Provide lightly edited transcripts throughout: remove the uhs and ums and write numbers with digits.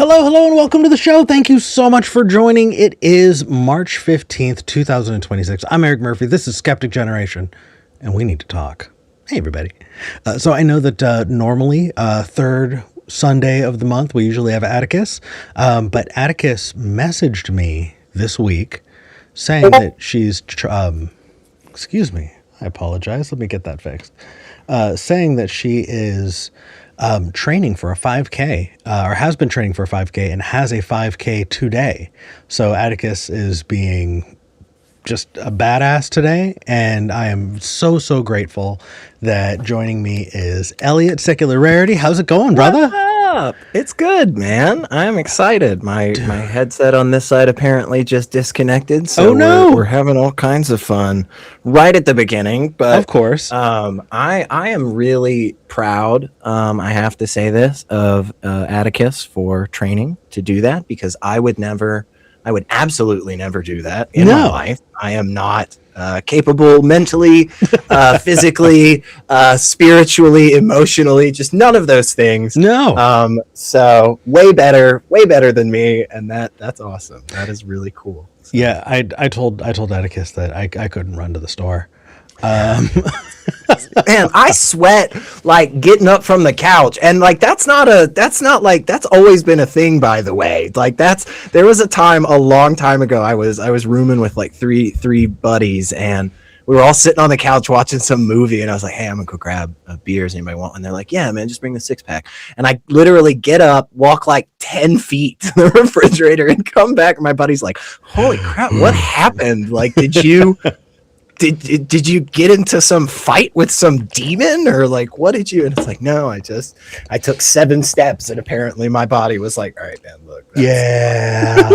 Hello, and welcome to the show. Thank you so much for joining. It is March 15th, 2026. I'm Eric Murphy. This is Skeptic Generation, and we need to talk. Hey, everybody. So I know that normally, third Sunday of the month, we usually have Atticus, but Atticus messaged me this week saying that she's, excuse me, I apologize. Let me get that fixed. Saying that she is training for a 5K, or has been training for a 5K and has a 5K today. So Atticus is being just a badass today, and I am so grateful that joining me is Elliot, Secular Rarity. How's it going, brother? What's up? It's good, man. I'm excited. My headset on this side apparently just disconnected, so we're having all kinds of fun right at the beginning. But of course, I am really proud. I have to say this of Atticus for training to do that, because I would absolutely never do that in my life. I am not capable mentally, physically, spiritually, emotionally, just none of those things. No. So way better than me, and that's awesome. That is really cool. So. Yeah, I told Atticus that I couldn't run to the store. Man, I sweat like getting up from the couch, and like that's always been a thing, by the way. Like there was a time a long time ago I was rooming with like three buddies, and we were all sitting on the couch watching some movie, and I was like, hey, I'm gonna go grab beers, anybody want one? And they're like, yeah, man, just bring the 6-pack. And I literally get up, walk like 10 feet to the refrigerator, and come back, and my buddy's like, holy crap, what happened? Like, did you get into some fight with some demon, or like what did you? And it's like, no, I took 7 steps, and apparently my body was like, all right, man, look. Yeah.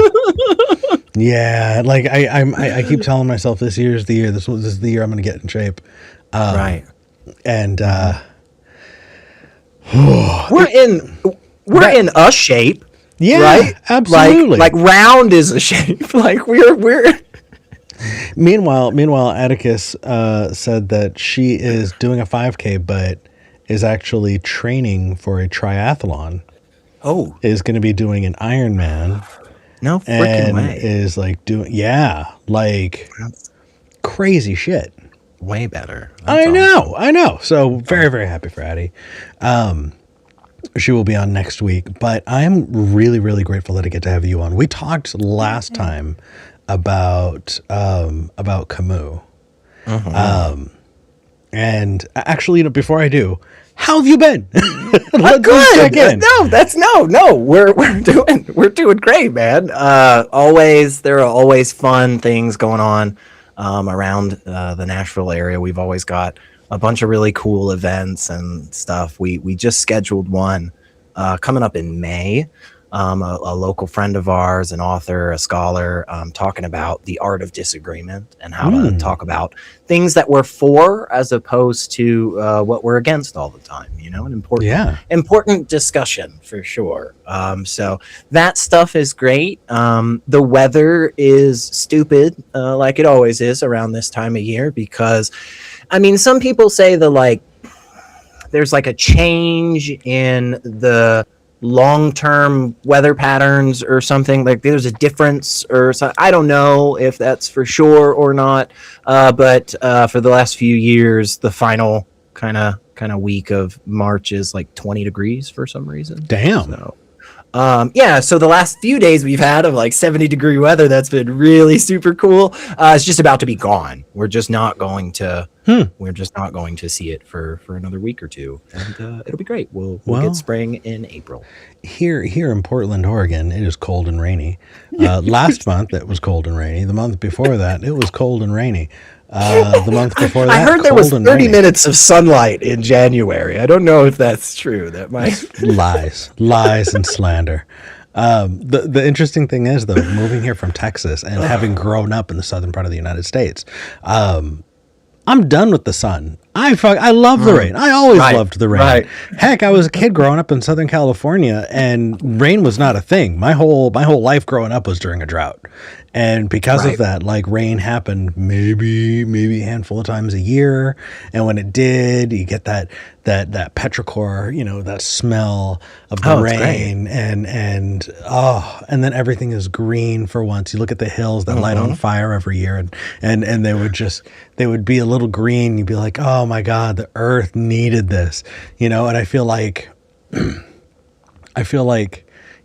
Yeah. Like I keep telling myself this year's the year. This is the year I'm going to get in shape. Right. And we're in a shape. Yeah, right? Absolutely. Like round is a shape. Like we're. Meanwhile, Atticus said that she is doing a 5K, but is actually training for a triathlon. Oh, is going to be doing an Ironman. No freaking way. Is like doing that's crazy shit. Way better. I know. So very happy for Addie. She will be on next week, but I'm really grateful that I get to have you on. We talked last time about Camus. And actually, before I do, how have you been? Let's check in. No. We're doing great, man. There are always fun things going on around the Nashville area. We've always got a bunch of really cool events and stuff. We just scheduled one coming up in May. A local friend of ours, an author, a scholar, talking about the art of disagreement and how to talk about things that we're for as opposed to what we're against all the time. An important discussion for sure. So that stuff is great. The weather is stupid, like it always is around this time of year, because, I mean, some people say there's like a change in the long-term weather patterns or something, like there's a difference or something. I don't know if that's for sure or not, but for the last few years, the final kind of week of March is like 20 degrees for some reason. Damn. So, so the last few days we've had of like 70-degree weather, that's been really super cool. It's just about to be gone. We're just not going to see it for another week or two, and it'll be great. We'll get spring in April. Here in Portland, Oregon, it is cold and rainy. Last month it was cold and rainy. The month before that it was cold and rainy. The month before that, I heard there was 30 minutes of sunlight in January. I don't know if that's true. That might lies and slander. The interesting thing is, though, moving here from Texas and having grown up in the southern part of the United States, I'm done with the sun. I love the rain. I always loved the rain. Right. Heck, I was a kid growing up in Southern California, and rain was not a thing. My whole life growing up was during a drought, and because of that, like, rain happened maybe a handful of times a year, and when it did, you get that petrichor, you know, that smell of the rain, and then everything is green for once. You look at the hills that light on fire every year, and they would be a little green. You'd be like, oh my God, the earth needed this, you know. And I feel like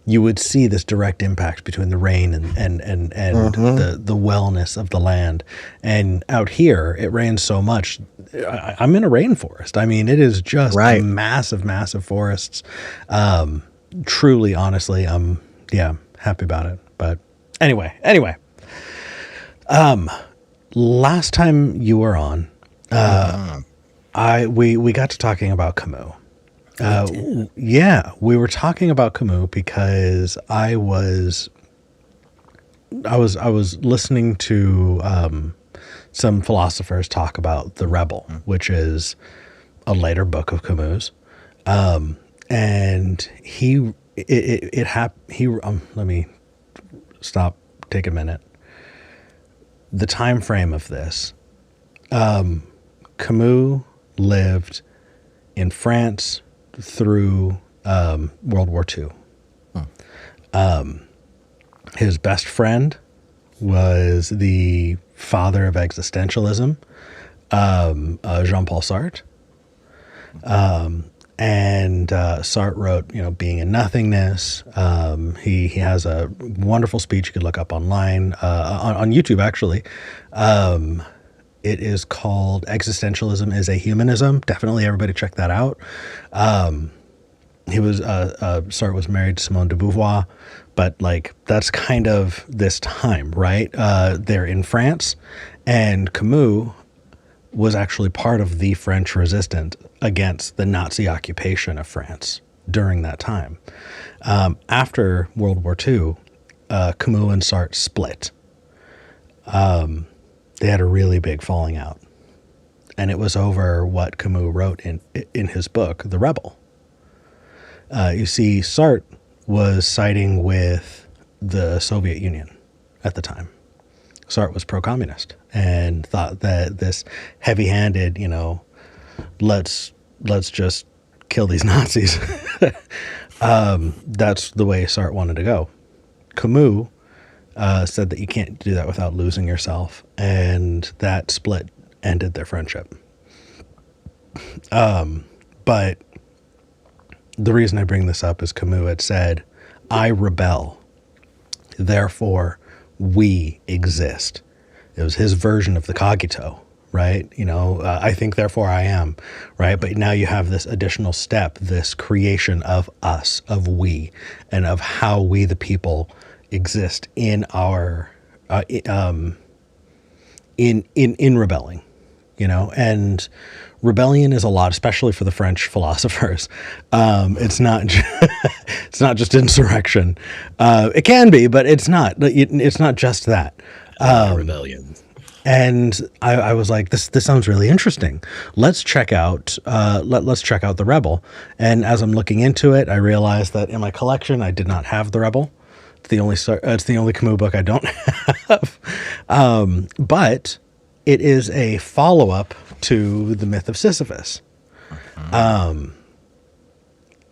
you would see this direct impact between the rain and the wellness of the land. And out here, it rains so much. I'm in a rainforest. I mean, it is just massive forests. Truly, honestly, I'm happy about it. But anyway, last time you were on, we got to talking about Camus. We were talking about Camus because I was listening to some philosophers talk about The Rebel, which is a later book of Camus, and let me stop. Take a minute. The time frame of this, Camus lived in France through World War II. His best friend was the father of existentialism, Jean-Paul Sartre. And Sartre wrote, you know, Being in Nothingness. He has a wonderful speech you could look up online, on YouTube, actually. It is called Existentialism is a Humanism. Definitely everybody check that out. Sartre was married to Simone de Beauvoir, but like, that's kind of this time, right? They're in France, and Camus was actually part of the French resistance against the Nazi occupation of France during that time. After World War II, Camus and Sartre split. They had a really big falling out, and it was over what Camus wrote in his book, The Rebel. You see, Sartre was siding with the Soviet Union at the time. Sartre was pro-communist and thought that this heavy-handed, you know, let's just kill these Nazis. That's the way Sartre wanted to go. Camus said that you can't do that without losing yourself, and that split ended their friendship. But the reason I bring this up is Camus had said, I rebel, therefore we exist. It was his version of the cogito, right? You know, I think, therefore I am, right? But now you have this additional step, this creation of us, of we, and of how we, the people, exist in our, in rebelling, you know. And rebellion is a lot, especially for the French philosophers. It's not just insurrection. It can be, but it's not. It's not just that. Rebellion. And I was like, this sounds really interesting. Let's check out let's check out The Rebel. And as I'm looking into it, I realized that in my collection I did not have The Rebel. It's the only Camus book I don't have. But it is a follow-up to The Myth of Sisyphus.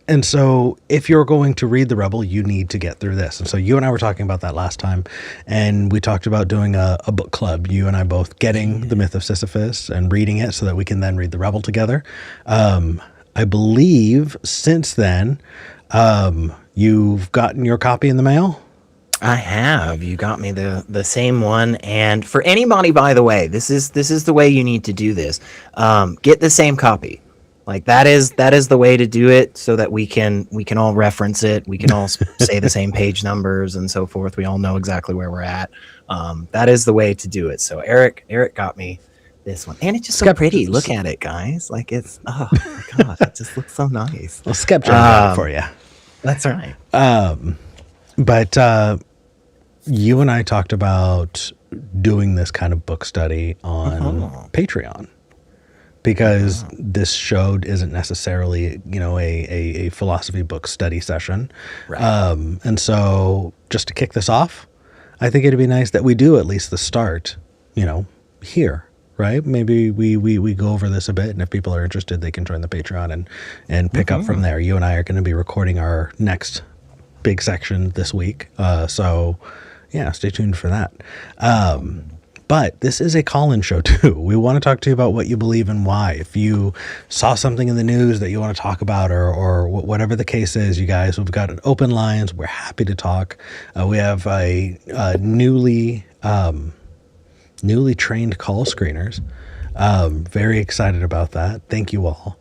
And so if you're going to read The Rebel, you need to get through this. And so you and I were talking about that last time, and we talked about doing a book club, you and I both getting The Myth of Sisyphus and reading it so that we can then read The Rebel together. I believe since then, you've gotten your copy in the mail? I have. You got me the same one. And for anybody, by the way, this is the way you need to do this. Get the same copy. Like that is the way to do it, so that we can all reference it. We can all say the same page numbers and so forth. We all know exactly where we're at. That is the way to do it. So Eric got me this one, and it's just so pretty. Look at it, guys. Like it's, oh my God, it just looks so nice. Well, SKEPGEN for you. That's right. But you and I talked about doing this kind of book study on Patreon. because this show isn't necessarily, a philosophy book study session. Right. And so just to kick this off, I think it'd be nice that we do at least the start, here, right? Maybe we go over this a bit, and if people are interested, they can join the Patreon and pick up from there. You and I are going to be recording our next big section this week. So yeah, stay tuned for that. But this is a call-in show too. We want to talk to you about what you believe and why. If you saw something in the news that you want to talk about, or whatever the case is, you guys, we've got open lines. We're happy to talk. We have a newly trained call screeners. Very excited about that. Thank you all.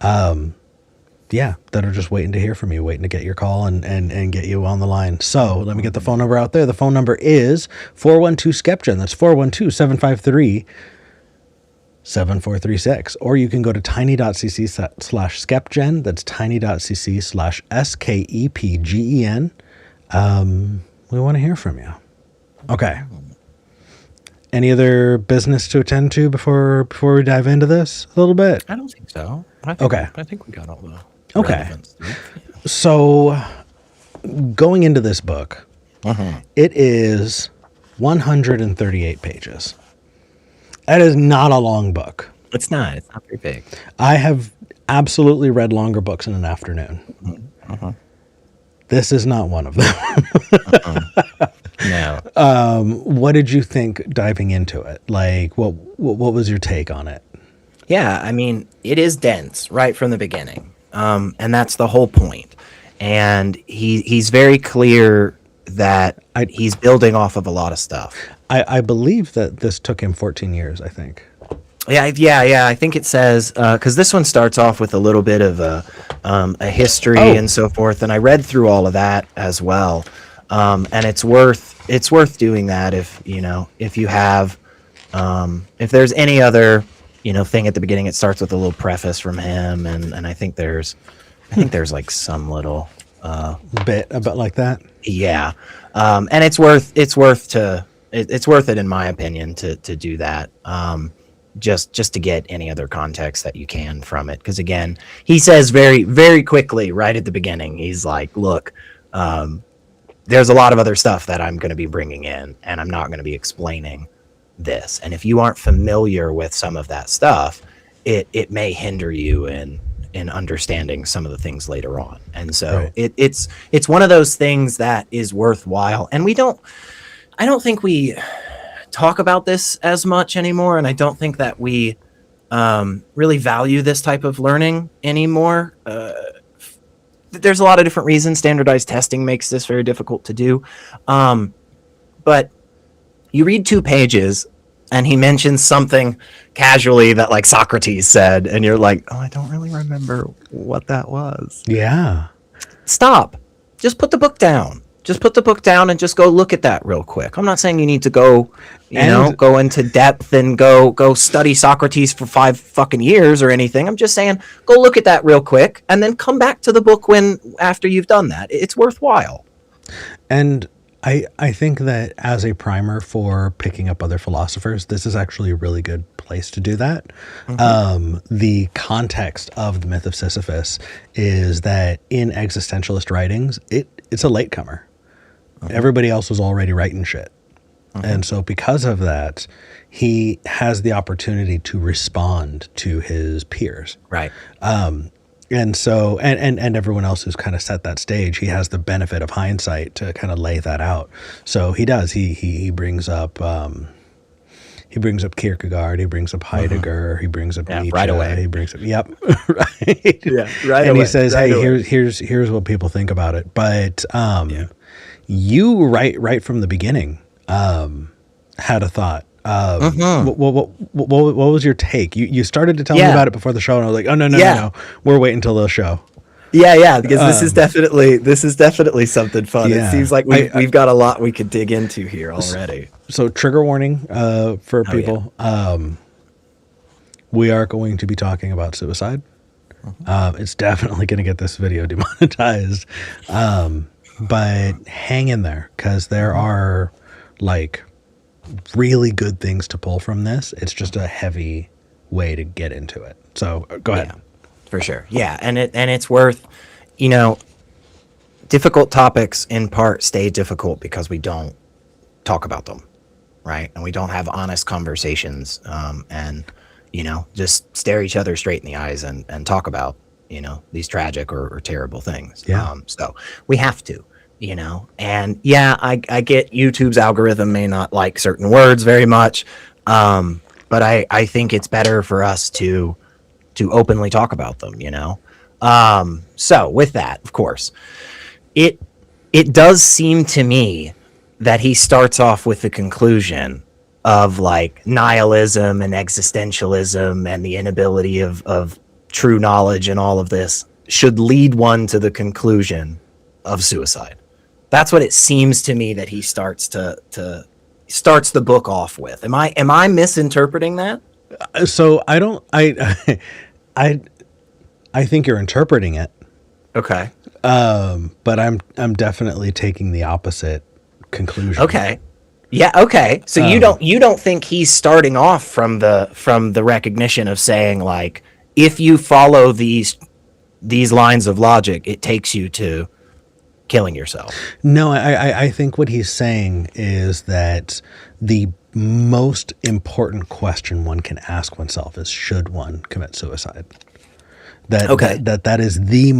That are just waiting to hear from you, waiting to get your call and get you on the line. So let me get the phone number out there. The phone number is 412-SKEPGEN. That's 412-753-7436. Or you can go to tiny.cc/SKEPGEN. That's tiny.cc/SKEPGEN. We want to hear from you. Okay. Any other business to attend to before we dive into this a little bit? I don't think so. I think we got all the relevant stuff. Yeah. So going into this book, it is 138 pages. That is not a long book. It's not very big. I have absolutely read longer books in an afternoon. This is not one of them. No. What did you think diving into it? Like, what was your take on it? Yeah, I mean, it is dense right from the beginning, and that's the whole point. And he's very clear that he's building off of a lot of stuff. I believe that this took him 14 years, I think. Yeah. I think it says, because this one starts off with a little bit of a history and so forth, and I read through all of that as well. And it's worth doing that if you have, if there's any other, thing at the beginning. It starts with a little preface from him, and I think there's like some little bit about like that. Yeah. And it's worth it in my opinion to do that. Just to get any other context that you can from it. Because again, he says very, very quickly right at the beginning, he's like, look, there's a lot of other stuff that I'm going to be bringing in, and I'm not going to be explaining this. And if you aren't familiar with some of that stuff, it may hinder you in understanding some of the things later on. And so it's one of those things that is worthwhile. And I don't think we talk about this as much anymore. And I don't think that we really value this type of learning anymore. There's a lot of different reasons. Standardized testing makes this very difficult to do. But you read 2 pages and he mentions something casually that like Socrates said, and you're like, oh, I don't really remember what that was. Yeah. Stop. Just put the book down. And just go look at that real quick. I'm not saying you need to go, go into depth and go study Socrates for 5 fucking years or anything. I'm just saying, go look at that real quick and then come back to the book after you've done that. It's worthwhile. And I think that as a primer for picking up other philosophers, this is actually a really good place to do that. The context of the myth of Sisyphus is that in existentialist writings, it's a latecomer. Everybody else was already writing shit. And so because of that, he has the opportunity to respond to his peers. Right. And so, and everyone else who's kind of set that stage, he has the benefit of hindsight to kind of lay that out. So he does, he brings up Kierkegaard, he brings up Heidegger, he brings up Nietzsche. Right away. He brings up, right. Yeah, right and away. he says, hey, here's what people think about it. But you right from the beginning had a thought. What was your take? You started to tell me about it before the show, and I was like, oh no, we're waiting until the show. Because this is definitely something fun. It seems like we've got a lot we could dig into here already. So trigger warning for people. We are going to be talking about suicide. It's definitely going to get this video demonetized, but hang in there, because there are like really good things to pull from this. It's just a heavy way to get into it. So go ahead. Yeah, for sure. Yeah, and it's worth, difficult topics in part stay difficult because we don't talk about them, right? And we don't have honest conversations, and just stare each other straight in the eyes and talk about these tragic or terrible things. Yeah. So we have to. And yeah, I get YouTube's algorithm may not like certain words very much, but I think it's better for us to openly talk about them. So with that, of course, it does seem to me that he starts off with the conclusion of like nihilism and existentialism and the inability of true knowledge and all of this should lead one to the conclusion of suicide. That's what it seems to me that he starts starts the book off with. Am I misinterpreting that? So I think you're interpreting it. Okay. But I'm definitely taking the opposite conclusion. Okay. Yeah. Okay. So you don't think he's starting off from the recognition of saying like, if you follow these lines of logic, it takes you to killing yourself. No, I think what he's saying is that the most important question one can ask oneself is, should one commit suicide? That is the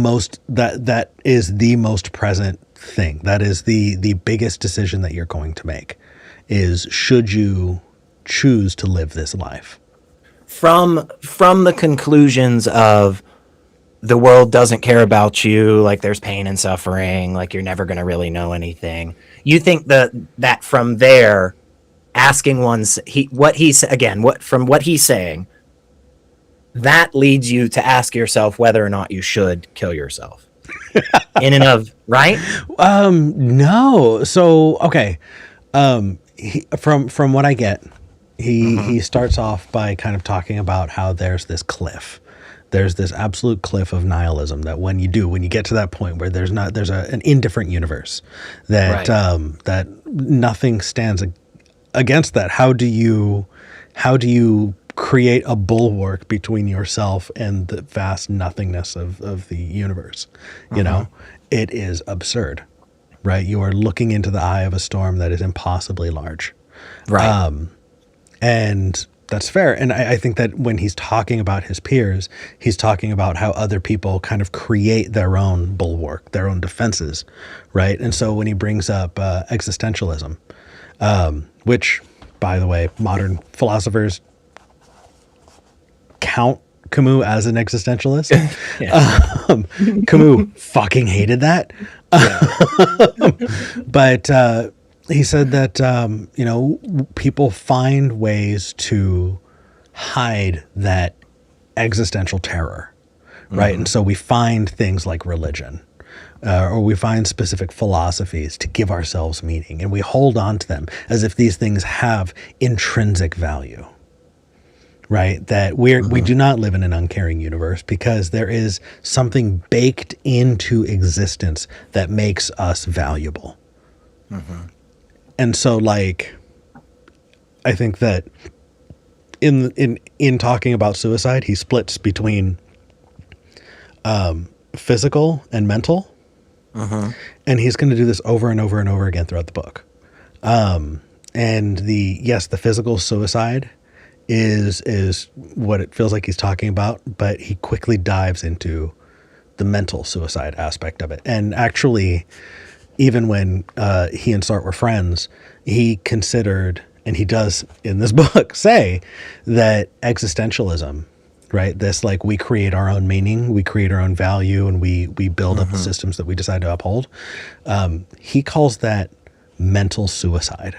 most present thing. That is the biggest decision that you're going to make, is should you choose to live this life? From the conclusions of the world doesn't care about you, like there's pain and suffering, like you're never going to really know anything. You think that from there, asking what he's saying, that leads you to ask yourself whether or not you should kill yourself. In and of, right? No. So, okay. From what I get, he starts off by kind of talking about how there's this cliff. There's this absolute cliff of nihilism that when you get to that point where there's an indifferent universe, that right. That nothing stands against that. How do you create a bulwark between yourself and the vast nothingness of the universe? You know, it is absurd, right? You are looking into the eye of a storm that is impossibly large. Right. And that's fair. And I think that when he's talking about his peers, he's talking about how other people kind of create their own bulwark, their own defenses, right? And so when he brings up existentialism, which, by the way, modern philosophers count Camus as an existentialist. Camus fucking hated that. But he said that, people find ways to hide that existential terror, right? And so we find things like religion, or we find specific philosophies to give ourselves meaning, and we hold on to them as if these things have intrinsic value, right? That we do not live in an uncaring universe because there is something baked into existence that makes us valuable. And so, like, I think that in talking about suicide, he splits between physical and mental, and he's going to do this over and over and over again throughout the book. And the physical suicide is what it feels like he's talking about, but he quickly dives into the mental suicide aspect of it. And actually, even when he and Sartre were friends, he considered, and he does in this book say, that existentialism, right? This, like, we create our own meaning, we create our own value, and we build up the systems that we decide to uphold. He calls that mental suicide.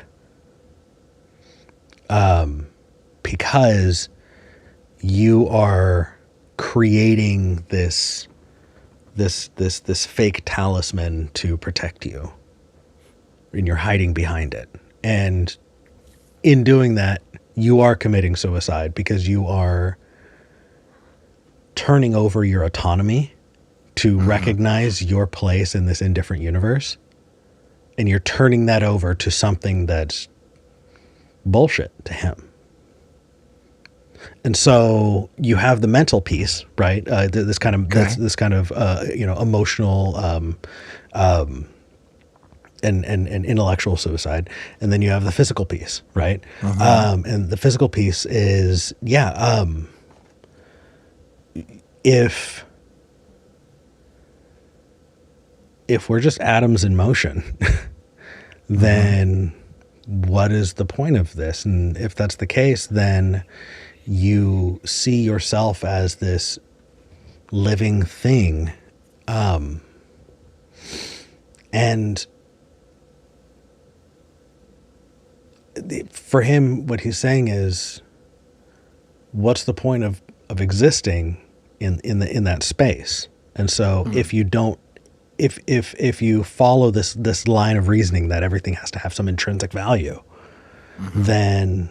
Because you are creating this fake talisman to protect you, and you're hiding behind it. And in doing that, you are committing suicide because you are turning over your autonomy to recognize your place in this indifferent universe. And you're turning that over to something that's bullshit to him. And so you have the mental piece, right? This kind of emotional and intellectual suicide, and then you have the physical piece, right? And the physical piece is if we're just atoms in motion, then what is the point of this? And if that's the case, then you see yourself as this living thing. And for him, what he's saying is, what's the point of existing in that space? And so if you don't, if you follow this line of reasoning that everything has to have some intrinsic value, then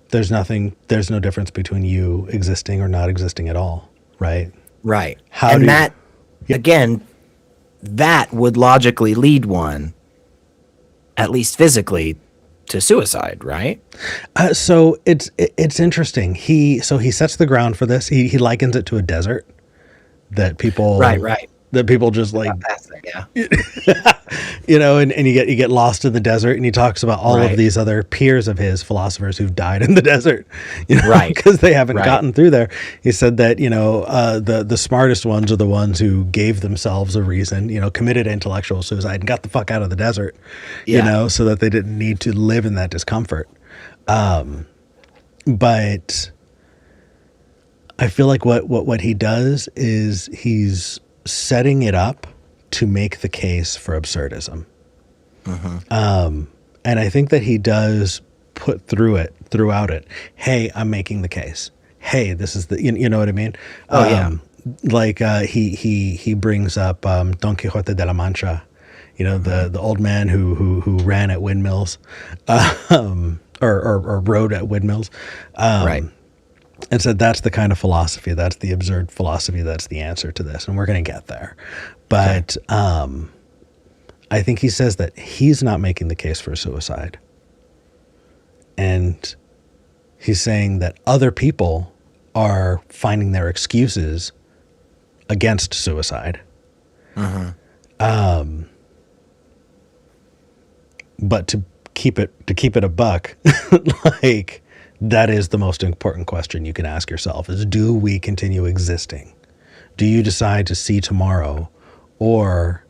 there's no difference between you existing or not existing at all, right? Right. Again, that would logically lead one, at least physically, to suicide, right? So it's interesting. He sets the ground for this. He likens it to a desert that people that people just like, and you get lost in the desert, and he talks about all of these other peers of his, philosophers, who've died in the desert, because they haven't gotten through there. He said that, the smartest ones are the ones who gave themselves a reason, committed intellectual suicide and got the fuck out of the desert, so that they didn't need to live in that discomfort. But I feel like what he does is he's setting it up to make the case for absurdism. And I think that he does put throughout it, hey, I'm making the case. Hey, this is the, you know what I mean? Like he brings up Don Quixote de la Mancha, the old man who ran at windmills, or rode at windmills. And said that's the kind of philosophy, that's the absurd philosophy, that's the answer to this, and we're going to get there. But I think he says that he's not making the case for suicide. And he's saying that other people are finding their excuses against suicide. But to keep it a buck, like, that is the most important question you can ask yourself, is, do we continue existing? Do you decide to see tomorrow, or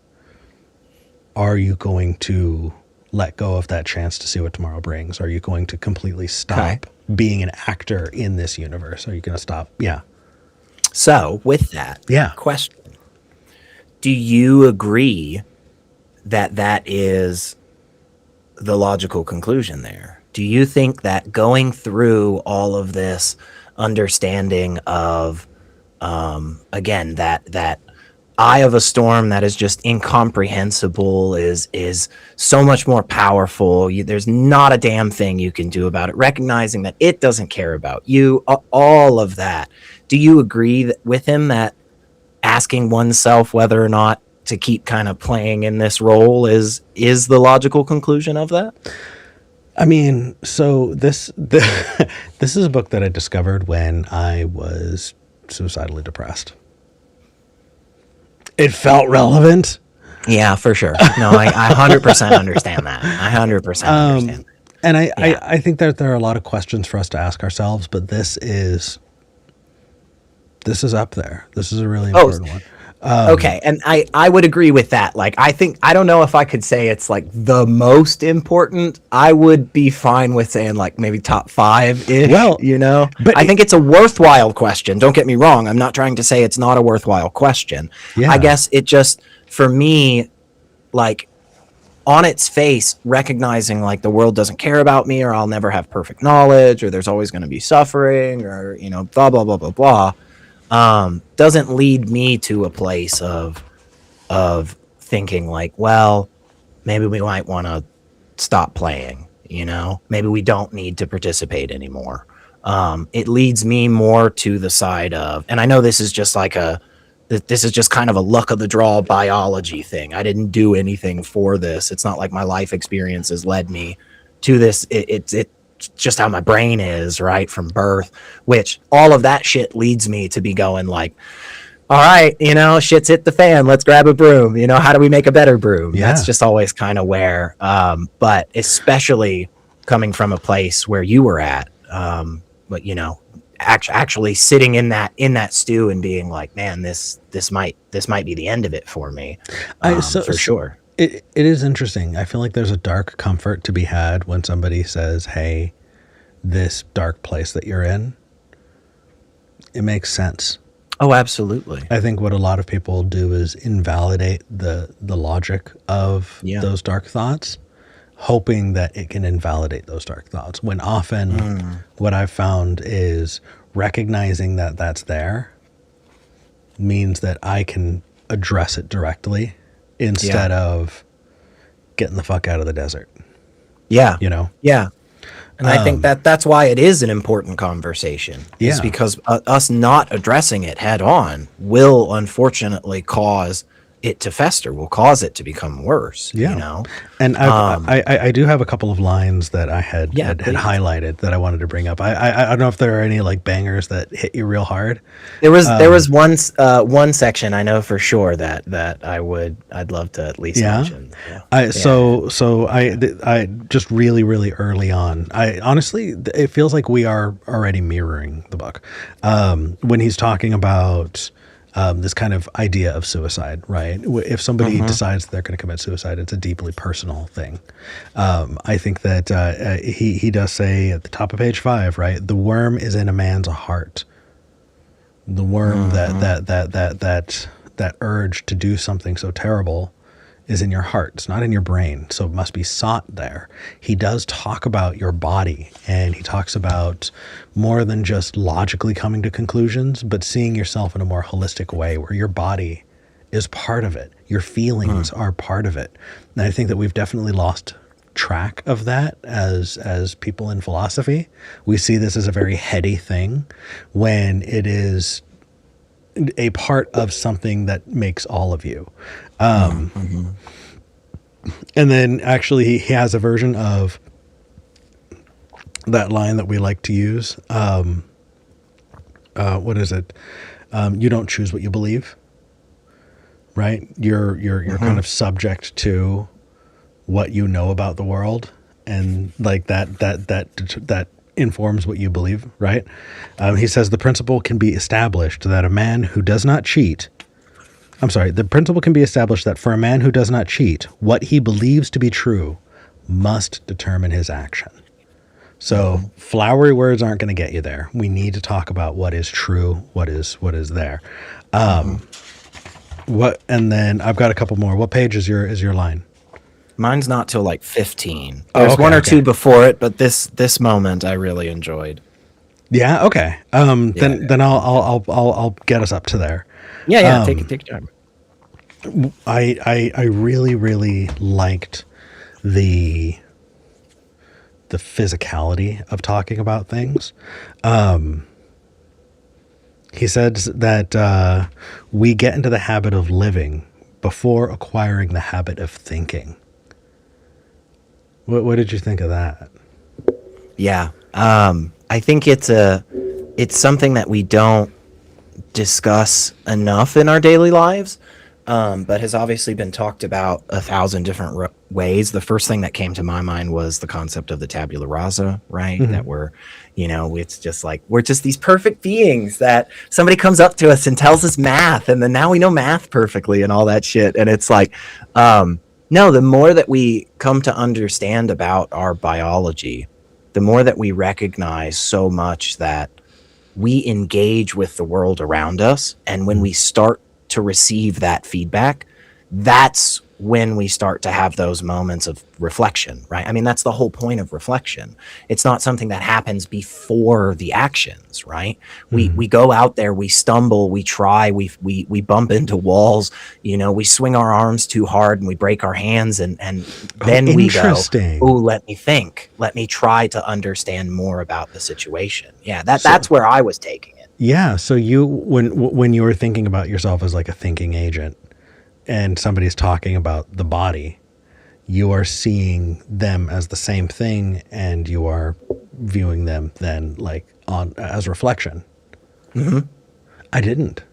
are you going to let go of that chance to see what tomorrow brings? Are you going to completely stop being an actor in this universe? Are you going to stop? Yeah. So with that question, do you agree that is the logical conclusion there? Do you think that going through all of this understanding of, again, that eye of a storm that is just incomprehensible is so much more powerful? There's not a damn thing you can do about it. Recognizing that it doesn't care about you, all of that. Do you agree with him that asking oneself whether or not to keep kind of playing in this role is the logical conclusion of that? I mean, so this is a book that I discovered when I was suicidally depressed. It felt relevant. Yeah, for sure. No, I 100% understand that. I 100% understand that. And I think that there are a lot of questions for us to ask ourselves, but this is up there. This is a really important one. Okay, and I would agree with that. Like, I don't know if I could say it's like the most important. I would be fine with saying like maybe top 5-ish. Well, but I think it's a worthwhile question. Don't get me wrong. I'm not trying to say it's not a worthwhile question. I guess it just, for me, like, on its face, recognizing like the world doesn't care about me, or I'll never have perfect knowledge, or there's always going to be suffering, or blah blah blah blah blah. Doesn't lead me to a place of thinking like, well, maybe we might want to stop playing, maybe we don't need to participate anymore. It leads me more to the side of, and I know this is just like this is just kind of a luck of the draw biology thing. I didn't do anything for this. It's not like my life experiences led me to this. just how my brain is, right, from birth, which all of that shit leads me to be going like, all right, shit's hit the fan, let's grab a broom, how do we make a better broom? Yeah. That's just always kind of where, but especially coming from a place where you were at, but actually sitting in that stew and being like, man, this might be the end of it for me, for sure. It is interesting. I feel like there's a dark comfort to be had when somebody says, hey, this dark place that you're in, it makes sense. Oh, absolutely. I think what a lot of people do is invalidate the logic of those dark thoughts, hoping that it can invalidate those dark thoughts, when often what I've found is recognizing that that's there means that I can address it directly instead of getting the fuck out of the desert. Yeah. Yeah. And I think that's why it is an important conversation. Yeah. Is because us not addressing it head on will unfortunately cause it to fester, will cause it to become worse. And I do have a couple of lines that I had highlighted that I wanted to bring up. I don't know if there are any like bangers that hit you real hard. There was one section I know for sure that I'd love to at least mention. So I just really, really early on, I honestly, it feels like we are already mirroring the book when he's talking about this kind of idea of suicide, right? If somebody decides they're going to commit suicide, it's a deeply personal thing. I think that he does say at the top of page 5, right? The worm is in a man's heart. The worm that urge to do something so terrible is in your heart. It's not in your brain, so it must be sought there. He does talk about your body, and he talks about more than just logically coming to conclusions, but seeing yourself in a more holistic way where your body is part of it. Your feelings are part of it. And I think that we've definitely lost track of that as people in philosophy. We see this as a very heady thing when it is a part of something that makes all of you. And then actually he has a version of that line that we like to use. What is it? You don't choose what you believe, right? You're kind of subject to what you know about the world, and like that informs what you believe, right? He says the principle can be established that a man who does not cheat, the principle can be established that for a man who does not cheat, what he believes to be true must determine his action. So flowery words aren't going to get you there. We need to talk about what is true, what is there. And then I've got a couple more. What page is your line? Mine's not till like 15. There's one or two before it, but this moment I really enjoyed. Yeah. Okay. Then I'll get us up to there. Yeah. Take your time. I really, really liked the physicality of talking about things. He says that we get into the habit of living before acquiring the habit of thinking. What did you think of that? Yeah. I think it's something that we don't discuss enough in our daily lives, but has obviously been talked about 1,000 different ways. The first thing that came to my mind was the concept of the tabula rasa, right? That we're, it's just like, we're just these perfect beings that somebody comes up to us and tells us math, and then now we know math perfectly and all that shit. And it's like, no, the more that we come to understand about our biology, the more that we recognize so much that we engage with the world around us. And when we start to receive that feedback, that's when we start to have those moments of reflection, right? I mean, that's the whole point of reflection. It's not something that happens before the actions, right? We go out there, we stumble, we try, we bump into walls, we swing our arms too hard and we break our hands, and then we go, oh, let me think. Let me try to understand more about the situation. Yeah, that's where I was taking it. Yeah, so when you were thinking about yourself as like a thinking agent, and somebody's talking about the body, you are seeing them as the same thing, and you are viewing them then like on as reflection. Mm-hmm. I didn't.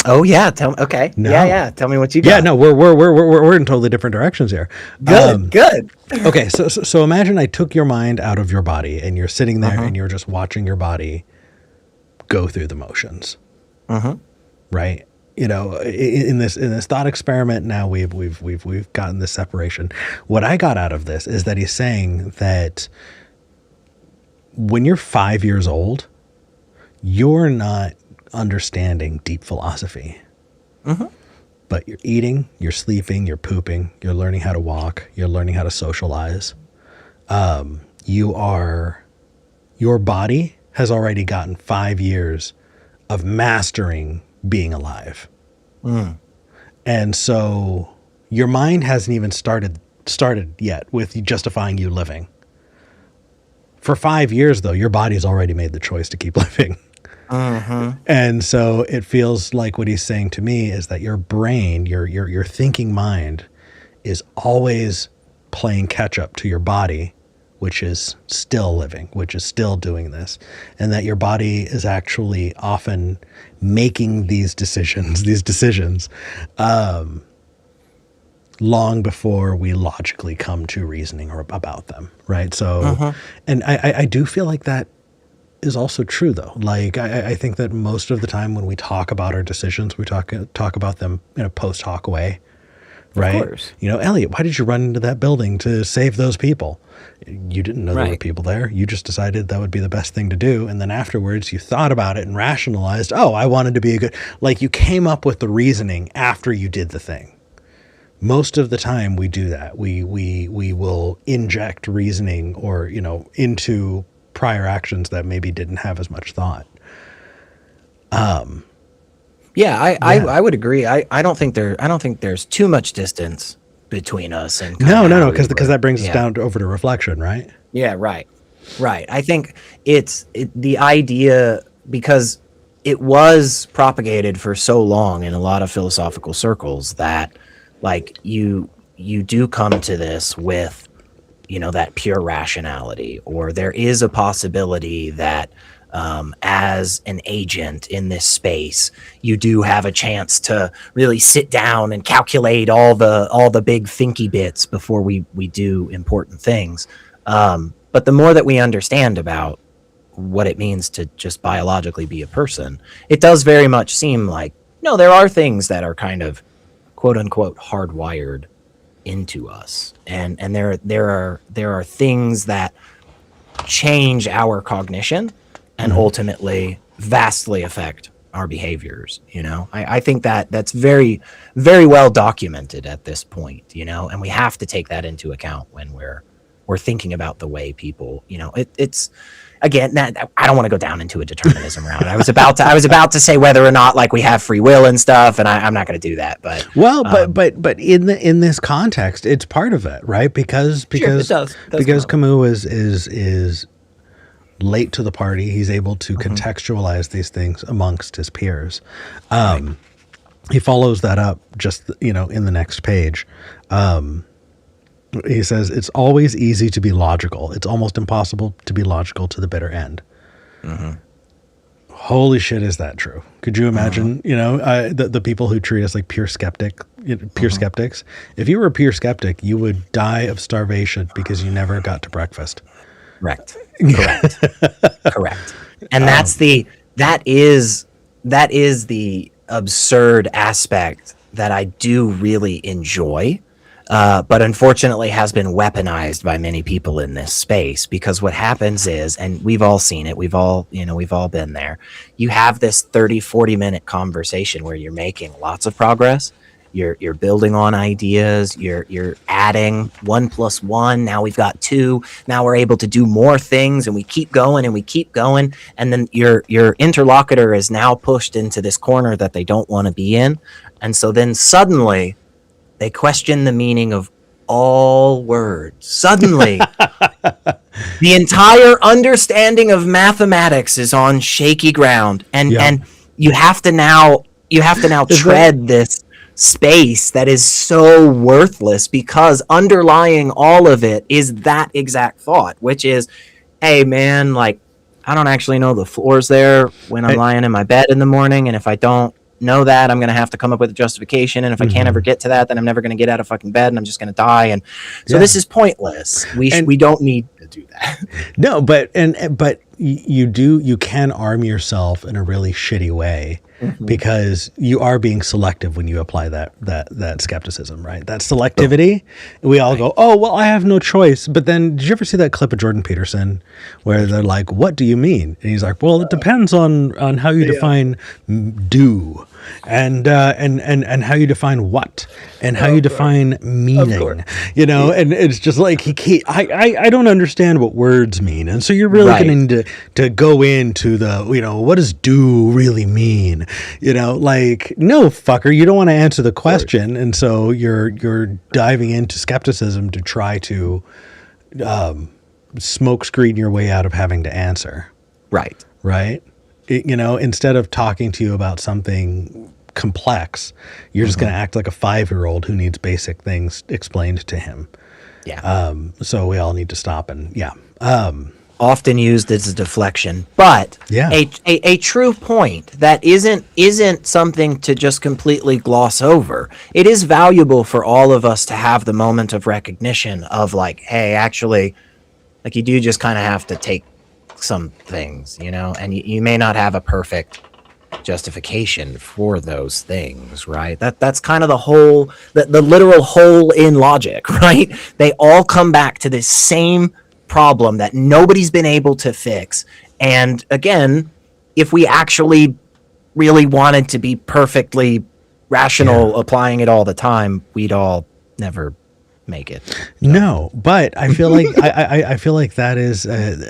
Oh yeah, okay. No. Yeah. Tell me what you got. Yeah, no, we're in totally different directions here. Good. Okay, so imagine I took your mind out of your body and you're sitting there and you're just watching your body go through the motions. Right? You know, in this thought experiment now we've gotten this separation. What I got out of this is that he's saying that when you're 5 years old, you're not understanding deep philosophy. But you're eating, you're sleeping, you're pooping, you're learning how to walk, you're learning how to socialize. Your body has already gotten 5 years of mastering being alive. And so your mind hasn't even started yet with justifying you living. For 5 years, though, your body's already made the choice to keep living. And so it feels like what he's saying to me is that your brain, your thinking mind, is always playing catch up to your body, which is still living, which is still doing this, and that your body is actually often making these decisions long before we logically come to reasoning or about them, right? So, and I do feel like that is also true, though. Like I think that most of the time when we talk about our decisions, we talk about them in a post hoc way, right? Of course. You know, Elliot, why did you run into that building to save those people? You didn't know there were people there. You just decided that would be the best thing to do, and then afterwards you thought about it and rationalized, oh, I wanted to be a good, like you came up with the reasoning after you did the thing. Most of the time we do that. We will inject reasoning or, you know, into prior actions that maybe didn't have as much thought. I would agree. I don't think there's too much distance between us and no, because that brings us down over to reflection, right? Yeah, right. I think it's the idea, because it was propagated for so long in a lot of philosophical circles that like you do come to this with, you know, that pure rationality, or there is a possibility that as an agent in this space, you do have a chance to really sit down and calculate all the big thinky bits before we do important things. But the more that we understand about what it means to just biologically be a person, it does very much seem like, no, there are things that are kind of quote unquote hardwired into us, and there are things that change our cognition and ultimately vastly affect our behaviors. You know, I think that's very, very well documented at this point, you know, and we have to take that into account when we're thinking about the way people, you know, it's again, that I don't want to go down into a determinism route. I was about to say whether or not like we have free will and stuff, and I'm not going to do that. But but in this context, it's part of it, right? Because it does Camus is late to the party. He's able to contextualize these things amongst his peers. He follows that up just, you know, in the next page. He says, it's always easy to be logical. It's almost impossible to be logical to the bitter end. Holy shit, is that true? Could you imagine, you know, the people who treat us like pure skeptics? If you were a pure skeptic, you would die of starvation because you never got to breakfast. Correct. And that is the absurd aspect that I do really enjoy. But unfortunately has been weaponized by many people in this space, because what happens is, and we've all seen it, we've all been there, you have this 30-40 minute conversation where you're making lots of progress, you're building on ideas, you're adding 1 + 1, now we've got 2, now we're able to do more things, and we keep going, and then your interlocutor is now pushed into this corner that they don't want to be in, and so then suddenly they question the meaning of all words. Suddenly, the entire understanding of mathematics is on shaky ground, and you have to now tread this space that is so worthless, because underlying all of it is that exact thought, which is hey man, like I don't actually know the floor's there when I'm lying in my bed in the morning, and if I don't know that, I'm gonna have to come up with a justification, and if I can't ever get to that, then I'm never gonna get out of fucking bed, and I'm just gonna die, and so this is pointless. We don't need to do that. No, but you can arm yourself in a really shitty way because you are being selective when you apply that skepticism, right? That selectivity. We all go, oh well, I have no choice. But then, did you ever see that clip of Jordan Peterson where they're like, "What do you mean?" And he's like, "Well, it depends on how you define do." And how you define what and how you define meaning, and it's just like I don't understand what words mean, and so you're really going to need to go into the what does do really mean, like no fucker, you don't want to answer the question, and so you're diving into skepticism to try to smoke screen your way out of having to answer, right. Instead of talking to you about something complex, you're just going to act like a 5-year-old who needs basic things explained to him. So we all need to stop and often used as a deflection, but a true point that isn't something to just completely gloss over. It is valuable for all of us to have the moment of recognition of like, hey, actually, like you do just kind of have to take some things, and you may not have a perfect justification for those things, right? That's kind of the literal hole in logic, right? They all come back to this same problem that nobody's been able to fix. And again, if we actually really wanted to be perfectly rational applying it all the time, we'd all never make it. So. No, but I feel like I feel like that is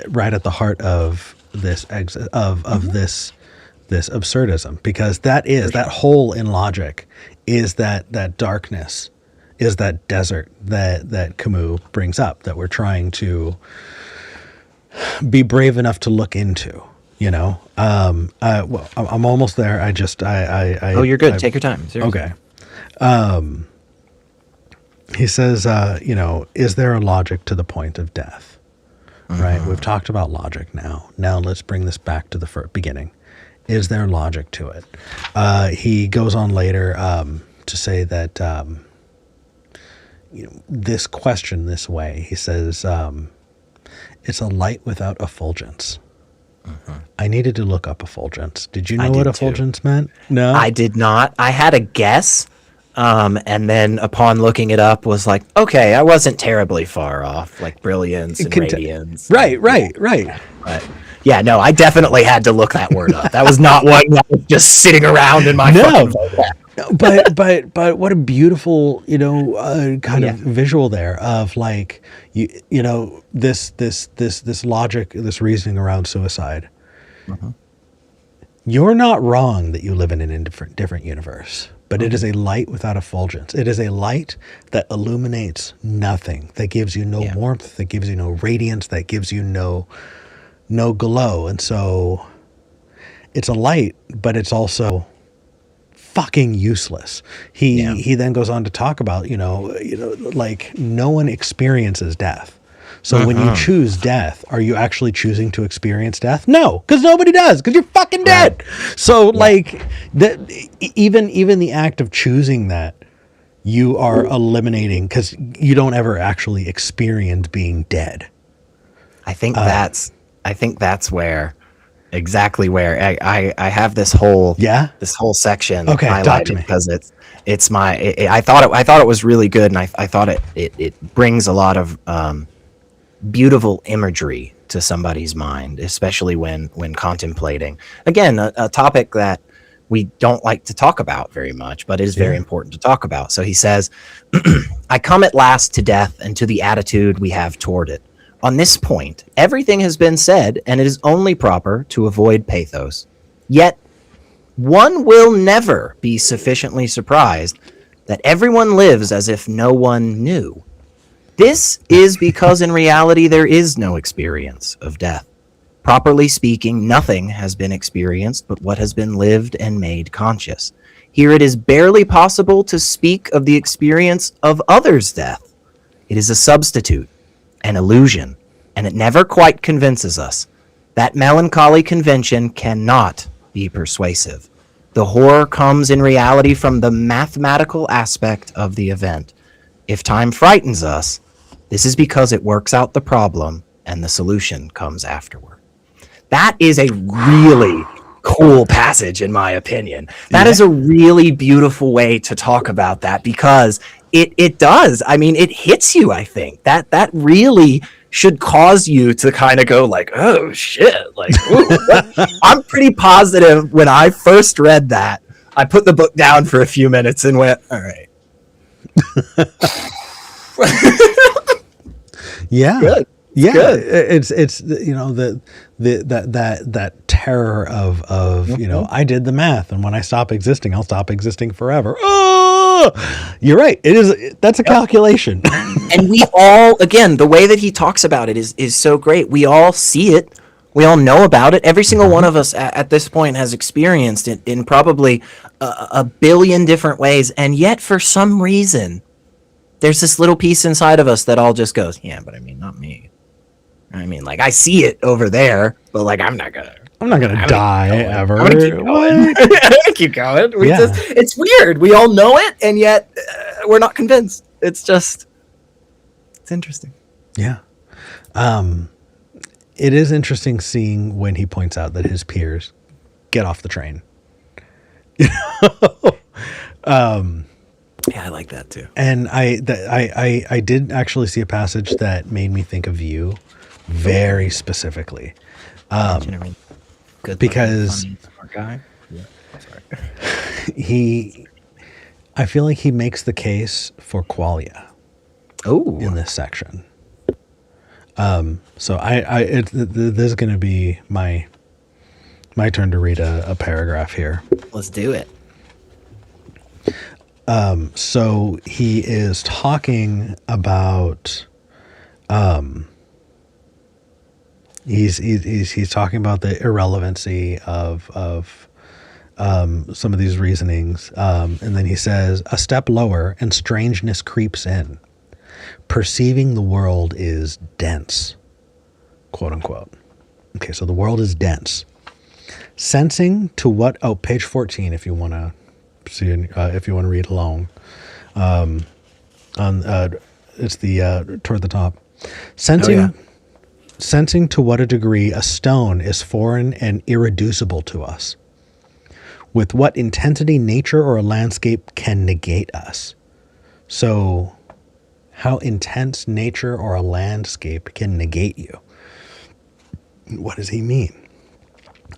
right at the heart of this this absurdism, because that hole in logic is that darkness, is that desert that Camus brings up, that we're trying to be brave enough to look into. Well, I'm almost there. Oh, you're good. Take your time. Seriously. Okay. He says, is there a logic to the point of death? Right? We've talked about logic now. Now let's bring this back to the beginning. Is there logic to it? He goes on later to say that this question this way. He says, it's a light without effulgence. I needed to look up effulgence. Did you know what effulgence meant? No? I did not. I had a guess. And then upon looking it up was like, okay, I wasn't terribly far off, like brilliance and radiance. Right. But yeah, no, I definitely had to look that word up. That was not one that was just sitting around in my fucking phone. But what a beautiful, kind of visual there of like, this logic, this reasoning around suicide. You're not wrong that you live in an different universe. But it is a light without effulgence. It is a light that illuminates nothing, that gives you no warmth, that gives you no radiance, that gives you no glow. And so it's a light, but it's also fucking useless. He then goes on to talk about, like no one experiences death. So when you choose death, are you actually choosing to experience death? No, because nobody does, because you're fucking dead. So like even the act of choosing that, you are eliminating, because you don't ever actually experience being dead. I think that's where exactly where I have this whole section highlighted because it's my I thought it was really good, and I thought it brings a lot of beautiful imagery to somebody's mind, especially when contemplating, again, a topic that we don't like to talk about very much, but it is very important to talk about. So he says, I come at last to death and to the attitude we have toward it. On this point, everything has been said, and it is only proper to avoid pathos. Yet, one will never be sufficiently surprised that everyone lives as if no one knew. This is because in reality there is no experience of death. Properly speaking, nothing has been experienced but what has been lived and made conscious. Here it is barely possible to speak of the experience of others' death. It is a substitute, an illusion, and it never quite convinces us. That melancholy convention cannot be persuasive. The horror comes in reality from the mathematical aspect of the event. If time frightens us, this is because it works out the problem and the solution comes afterward. That is a really cool passage, in my opinion. That is a really beautiful way to talk about that, because it does. I mean, it hits you, I think. That really should cause you to kind of go like, oh shit, like, ooh. I'm pretty positive when I first read that, I put the book down for a few minutes and went, all right. Yeah. Good. Yeah, good. It's you know that terror of you know, I did the math, and when I stop existing, I'll stop existing forever. Oh, you're right. That's a calculation. And we all, again, the way that he talks about it is so great. We all see it. We all know about it. Every single one of us at this point has experienced it in probably a billion different ways, and yet for some reason, there's this little piece inside of us that all just goes, yeah, but I mean, not me. I mean, like, I see it over there, but like, I'm not gonna die ever. I'm gonna keep going. Keep going. It's weird. We all know it, and yet we're not convinced. It's interesting. Yeah. It is interesting seeing when he points out that his peers get off the train. You know? Yeah, I like that too. And I did actually see a passage that made me think of you very specifically. Because guy. Yeah. Sorry. I feel like he makes the case for qualia. Oh, in this section. So this is going to be my turn to read a paragraph here. Let's do it. So he is talking about, he's talking about the irrelevancy of some of these reasonings. And then he says, a step lower and strangeness creeps in. Perceiving the world is dense, quote unquote. Okay, so the world is dense. Sensing to what, page 14, if you want to see, if you want to read along, it's the toward the top. Sensing to what a degree a stone is foreign and irreducible to us. With what intensity nature or a landscape can negate us. So, how intense nature or a landscape can negate you. What does he mean?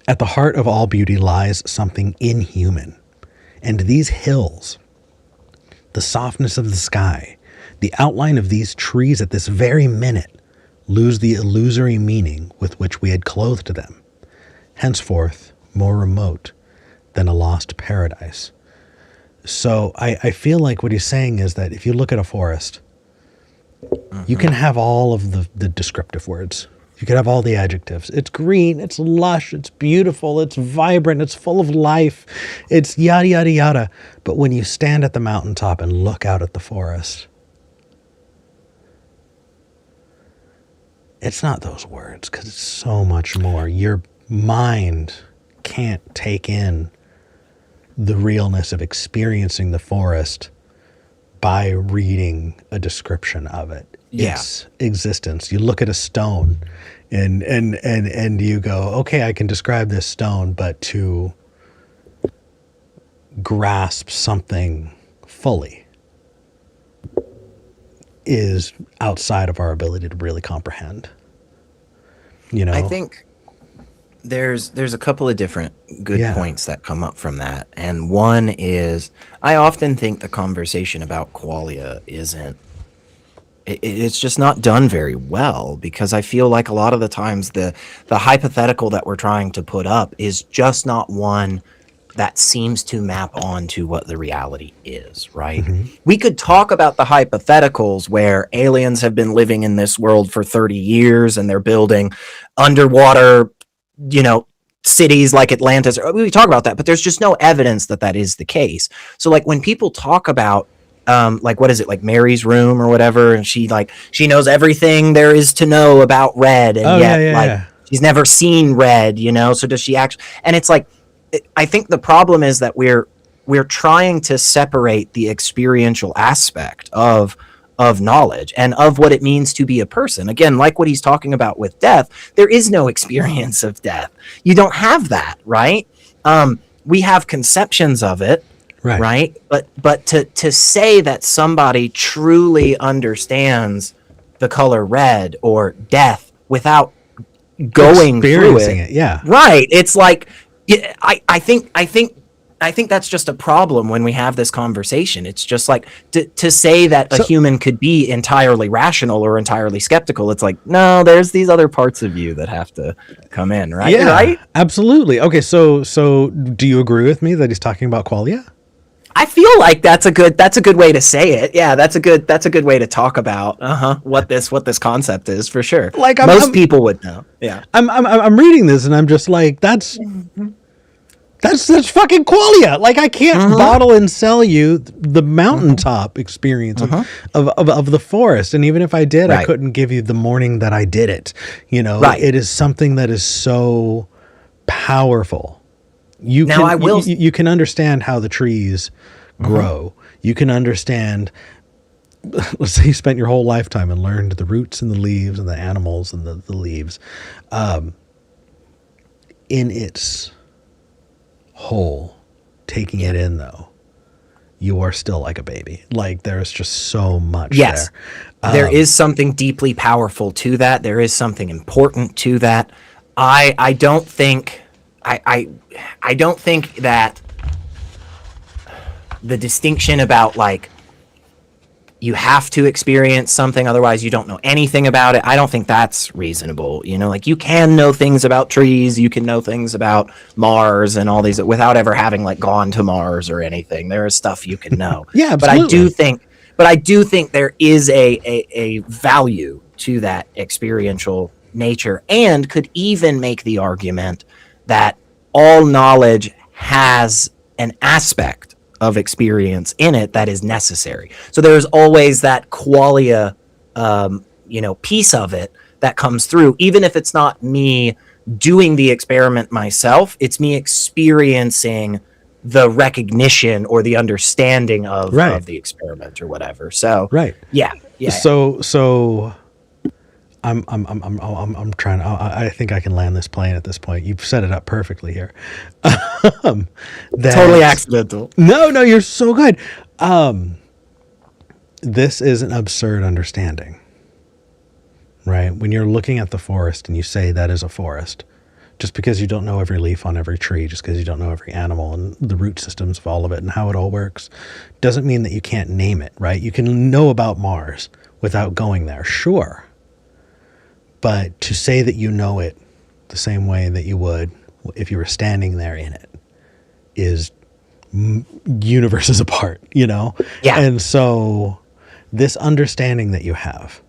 At the heart of all beauty lies something inhuman. And these hills, the softness of the sky, the outline of these trees at this very minute lose the illusory meaning with which we had clothed them, henceforth more remote than a lost paradise. So I feel like what he's saying is that if you look at a forest, you can have all of the descriptive words. You could have all the adjectives. It's green, it's lush, it's beautiful, it's vibrant, it's full of life, it's yada, yada, yada. But when you stand at the mountaintop and look out at the forest, it's not those words, because it's so much more. Your mind can't take in the realness of experiencing the forest by reading a description of it. Its existence. You look at a stone and you go, okay, I can describe this stone, but to grasp something fully is outside of our ability to really comprehend. You know, I think there's a couple of different good points that come up from that. And one is, I often think the conversation about qualia it's just not done very well, because I feel like a lot of the times the hypothetical that we're trying to put up is just not one that seems to map onto what the reality is, right? Mm-hmm. We could talk about the hypotheticals where aliens have been living in this world for 30 years and they're building underwater, cities like Atlantis. We talk about that, but there's just no evidence that is the case. So like when people talk about what is it, like Mary's Room or whatever, and she knows everything there is to know about red, and she's never seen red, so does she actually? And it's like, I think the problem is that we're trying to separate the experiential aspect of knowledge and of what it means to be a person. Again, like what he's talking about with death, there is no experience of death. You don't have that, right? We have conceptions of it, right? But to say that somebody truly understands the color red or death without going through it, right? It's like, I think that's just a problem when we have this conversation. It's just like to say that a human could be entirely rational or entirely skeptical. It's like, no, there's these other parts of you that have to come in, right? Yeah, right? Absolutely. Okay, so do you agree with me that he's talking about qualia? I feel like that's a good way to say it. Yeah, that's a good way to talk about what this concept is, for sure. Like most people would know. Yeah. I'm reading this and I'm just like, that's fucking qualia. Like, I can't bottle and sell you the mountaintop experience of the forest. And even if I did, I couldn't give you the morning that I did it. It is something that is so powerful. You can understand how the trees grow. You can understand, let's say you spent your whole lifetime and learned the roots and the leaves and the animals and the leaves. In its whole, taking it in, though, you are still like a baby. Like, there's just so much there. There is something deeply powerful to that. There is something important to that. I don't think that the distinction about, like, you have to experience something, otherwise you don't know anything about it, I don't think that's reasonable. Like, you can know things about trees, you can know things about Mars and all these without ever having, like, gone to Mars or anything. There is stuff you can know. Yeah, absolutely. But I do think there is a value to that experiential nature, and could even make the argument that all knowledge has an aspect of experience in it that is necessary. So there's always that qualia, piece of it that comes through, even if it's not me doing the experiment myself, it's me experiencing the recognition or the understanding of the experiment or whatever. So yeah. So I'm trying. I think I can land this plane at this point. You've set it up perfectly here. Totally accidental. No, you're so good. This is an absurd understanding, right? When you're looking at the forest and you say that is a forest, just because you don't know every leaf on every tree, just because you don't know every animal and the root systems of all of it and how it all works, doesn't mean that you can't name it, right? You can know about Mars without going there, sure. But to say that you know it the same way that you would if you were standing there in it is universes apart, Yeah. And so this understanding that you have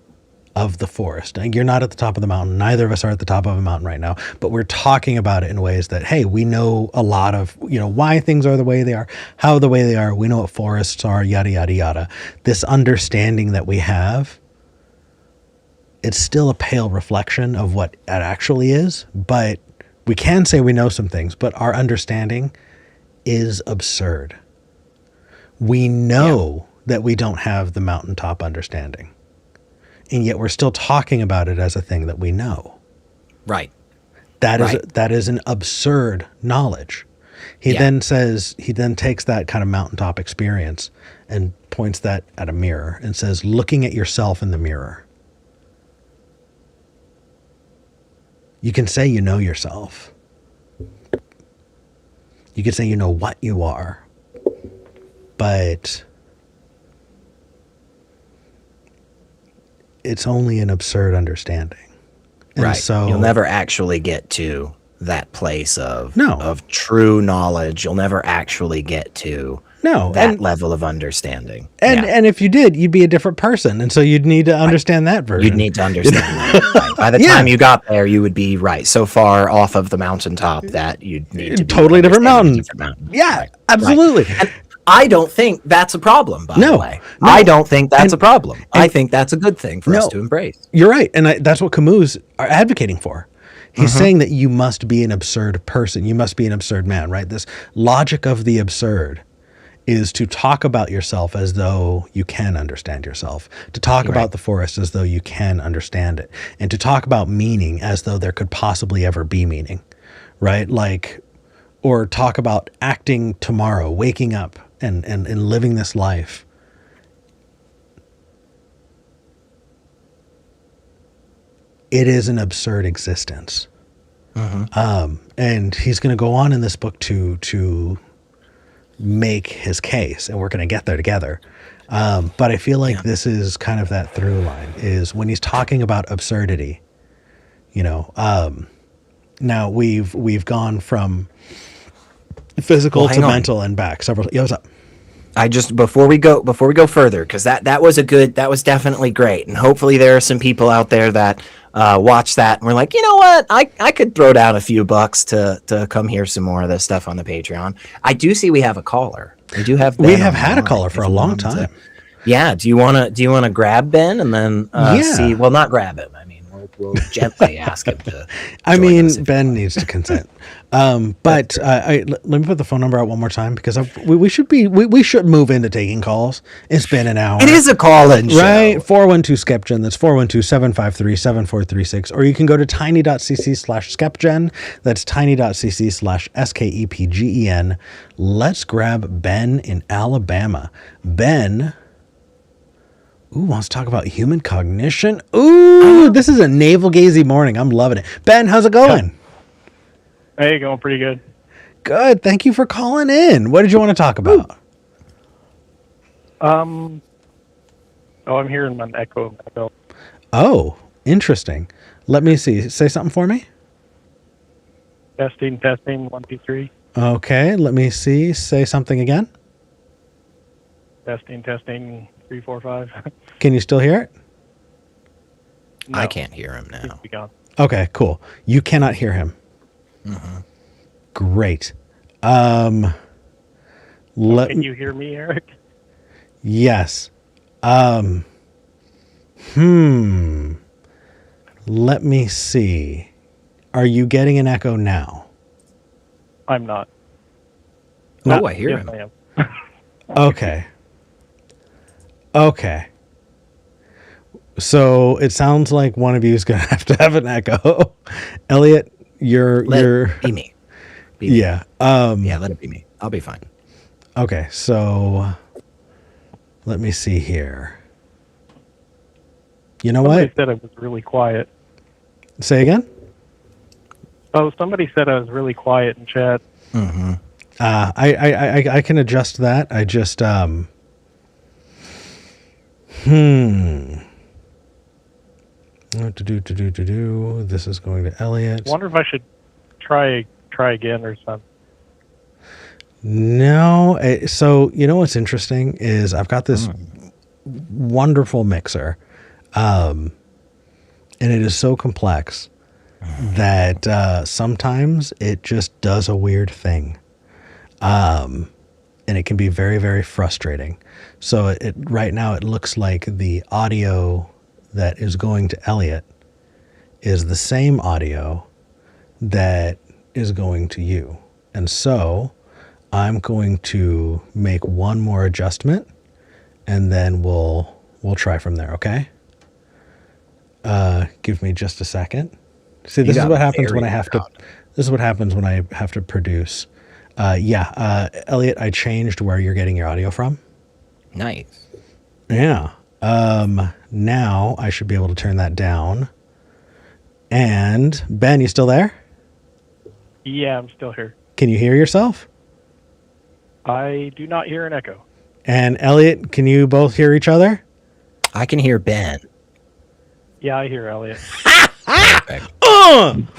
of the forest, you're not at the top of the mountain. Neither of us are at the top of a mountain right now, but we're talking about it in ways that, hey, we know a lot of, why things are the way they are, how the way they are. We know what forests are, yada, yada, yada. This understanding that we have, it's still a pale reflection of what it actually is, but we can say we know some things, but our understanding is absurd. We know that we don't have the mountaintop understanding, and yet we're still talking about it as a thing that we know. Right. That is an absurd knowledge. He then takes that kind of mountaintop experience and points that at a mirror and says, looking at yourself in the mirror, you can say you know yourself. You can say you know what you are. But it's only an absurd understanding. And so you'll never actually get to that place of true knowledge. You'll never actually get to that level of understanding. And if you did, you'd be a different person. And so you'd need to understand that version. You'd need to understand that. Right. By the time you got there, you would be so far off of the mountaintop that you'd need to be totally different mountain. Yeah, absolutely. Right. I don't think that's a problem, by the way. No. I don't think that's a problem. I think that's a good thing for us to embrace. You're right. And that's what Camus are advocating for. He's saying that you must be an absurd person. You must be an absurd man, right? This logic of the absurd is to talk about yourself as though you can understand yourself, to talk about the forest as though you can understand it, and to talk about meaning as though there could possibly ever be meaning, right? Like, or talk about acting tomorrow, waking up and living this life. It is an absurd existence. And he's going to go on in this book to make his case, and we're going to get there together. But I feel like this is kind of that through line, is when he's talking about absurdity, you know, now we've gone from physical to mental and back several. Yeah, what's up? I just before we go further, because that was definitely great, and hopefully there are some people out there that watch that and we're like, you know what, I could throw down a few bucks to come hear some more of this stuff on the Patreon. I do see we have a caller. We have had a caller for a long time. Yeah. Do you want to grab Ben and then see? Well, not grab him. I mean, we'll gently ask him to. I mean, Ben needs to consent. But let me put the phone number out one more time, because we should move into taking calls. It's been an hour. It is a call-in show. Right? 412-SKEPGEN. That's 412-753-7436. Or you can go to tiny.cc/SKEPGEN. That's tiny.cc/SKEPGEN. Let's grab Ben in Alabama. Ben... wants to talk about human cognition. This is a navel-gazy morning. I'm loving it. Ben, how's it going? Hey, going pretty good. Good. Thank you for calling in. What did you want to talk about? I'm hearing an echo. Oh, interesting. Let me see. Say something for me. Testing, 1, 2, 3. Okay, let me see. Say something again. Testing, 3, 4, 5. Can you still hear it? No. I can't hear him now. He's gone. Okay, cool. You cannot hear him. Great. Can you hear me, Eric? Yes. Let me see. Are you getting an echo now? I'm not. Oh, I hear him. I am. Okay. So it sounds like one of you is going to have an echo. Elliot, you're be me. Yeah. Let it be me. I'll be fine. Okay, so let me see here. You know Somebody what? said I was really quiet. Say again? Oh, somebody said I was really quiet in chat. I can adjust that. I just This is going to Elliot. I wonder if I should try again or something. No. So, you know what's interesting is I've got this wonderful mixer. And it is so complex that sometimes it just does a weird thing. And it can be very, very frustrating. So right now it looks like the audio that is going to Elliot is the same audio that is going to you. And so I'm going to make one more adjustment and then we'll try from there, okay? Give me just a second. See, this is what happens when I have to produce. Elliot, I changed where you're getting your audio from. Nice. Yeah. Now I should be able to turn that down. And Ben, you still there? Yeah, I'm still here. Can you hear yourself? I do not hear an echo. And Elliot, can you both hear each other? I can hear Ben. Yeah, I hear Elliot.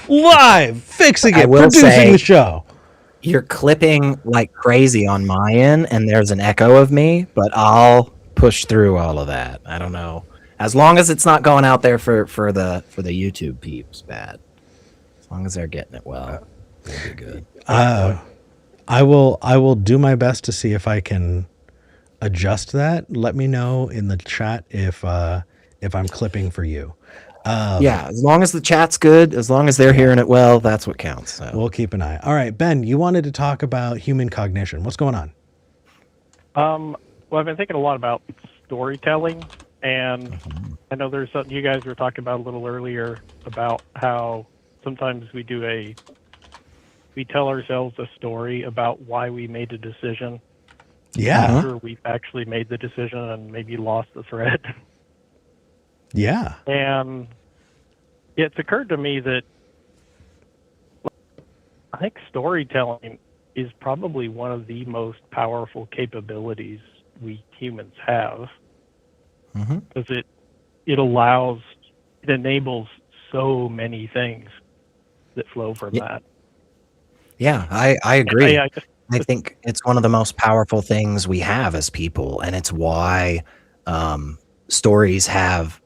Live, fixing it, producing the show. You're clipping like crazy on my end, and there's an echo of me, but I'll push through all of that. I don't know. As long as it's not going out there for the YouTube peeps bad. As long as they're getting it well, it'll be good. I will do my best to see if I can adjust that. Let me know in the chat if I'm clipping for you. Yeah, as long as the chat's good, as long as they're hearing it well, that's what counts. So. We'll keep an eye. All right, Ben, you wanted to talk about human cognition. What's going on? Well, I've been thinking a lot about storytelling, and I know there's something you guys were talking about a little earlier about how sometimes we tell ourselves a story about why we made a decision. Yeah. After we've actually made the decision and maybe lost the thread. Yeah. And it's occurred to me that I think storytelling is probably one of the most powerful capabilities we humans have, because it enables so many things that flow from that. Yeah, I agree. I think it's one of the most powerful things we have as people, and it's why stories have,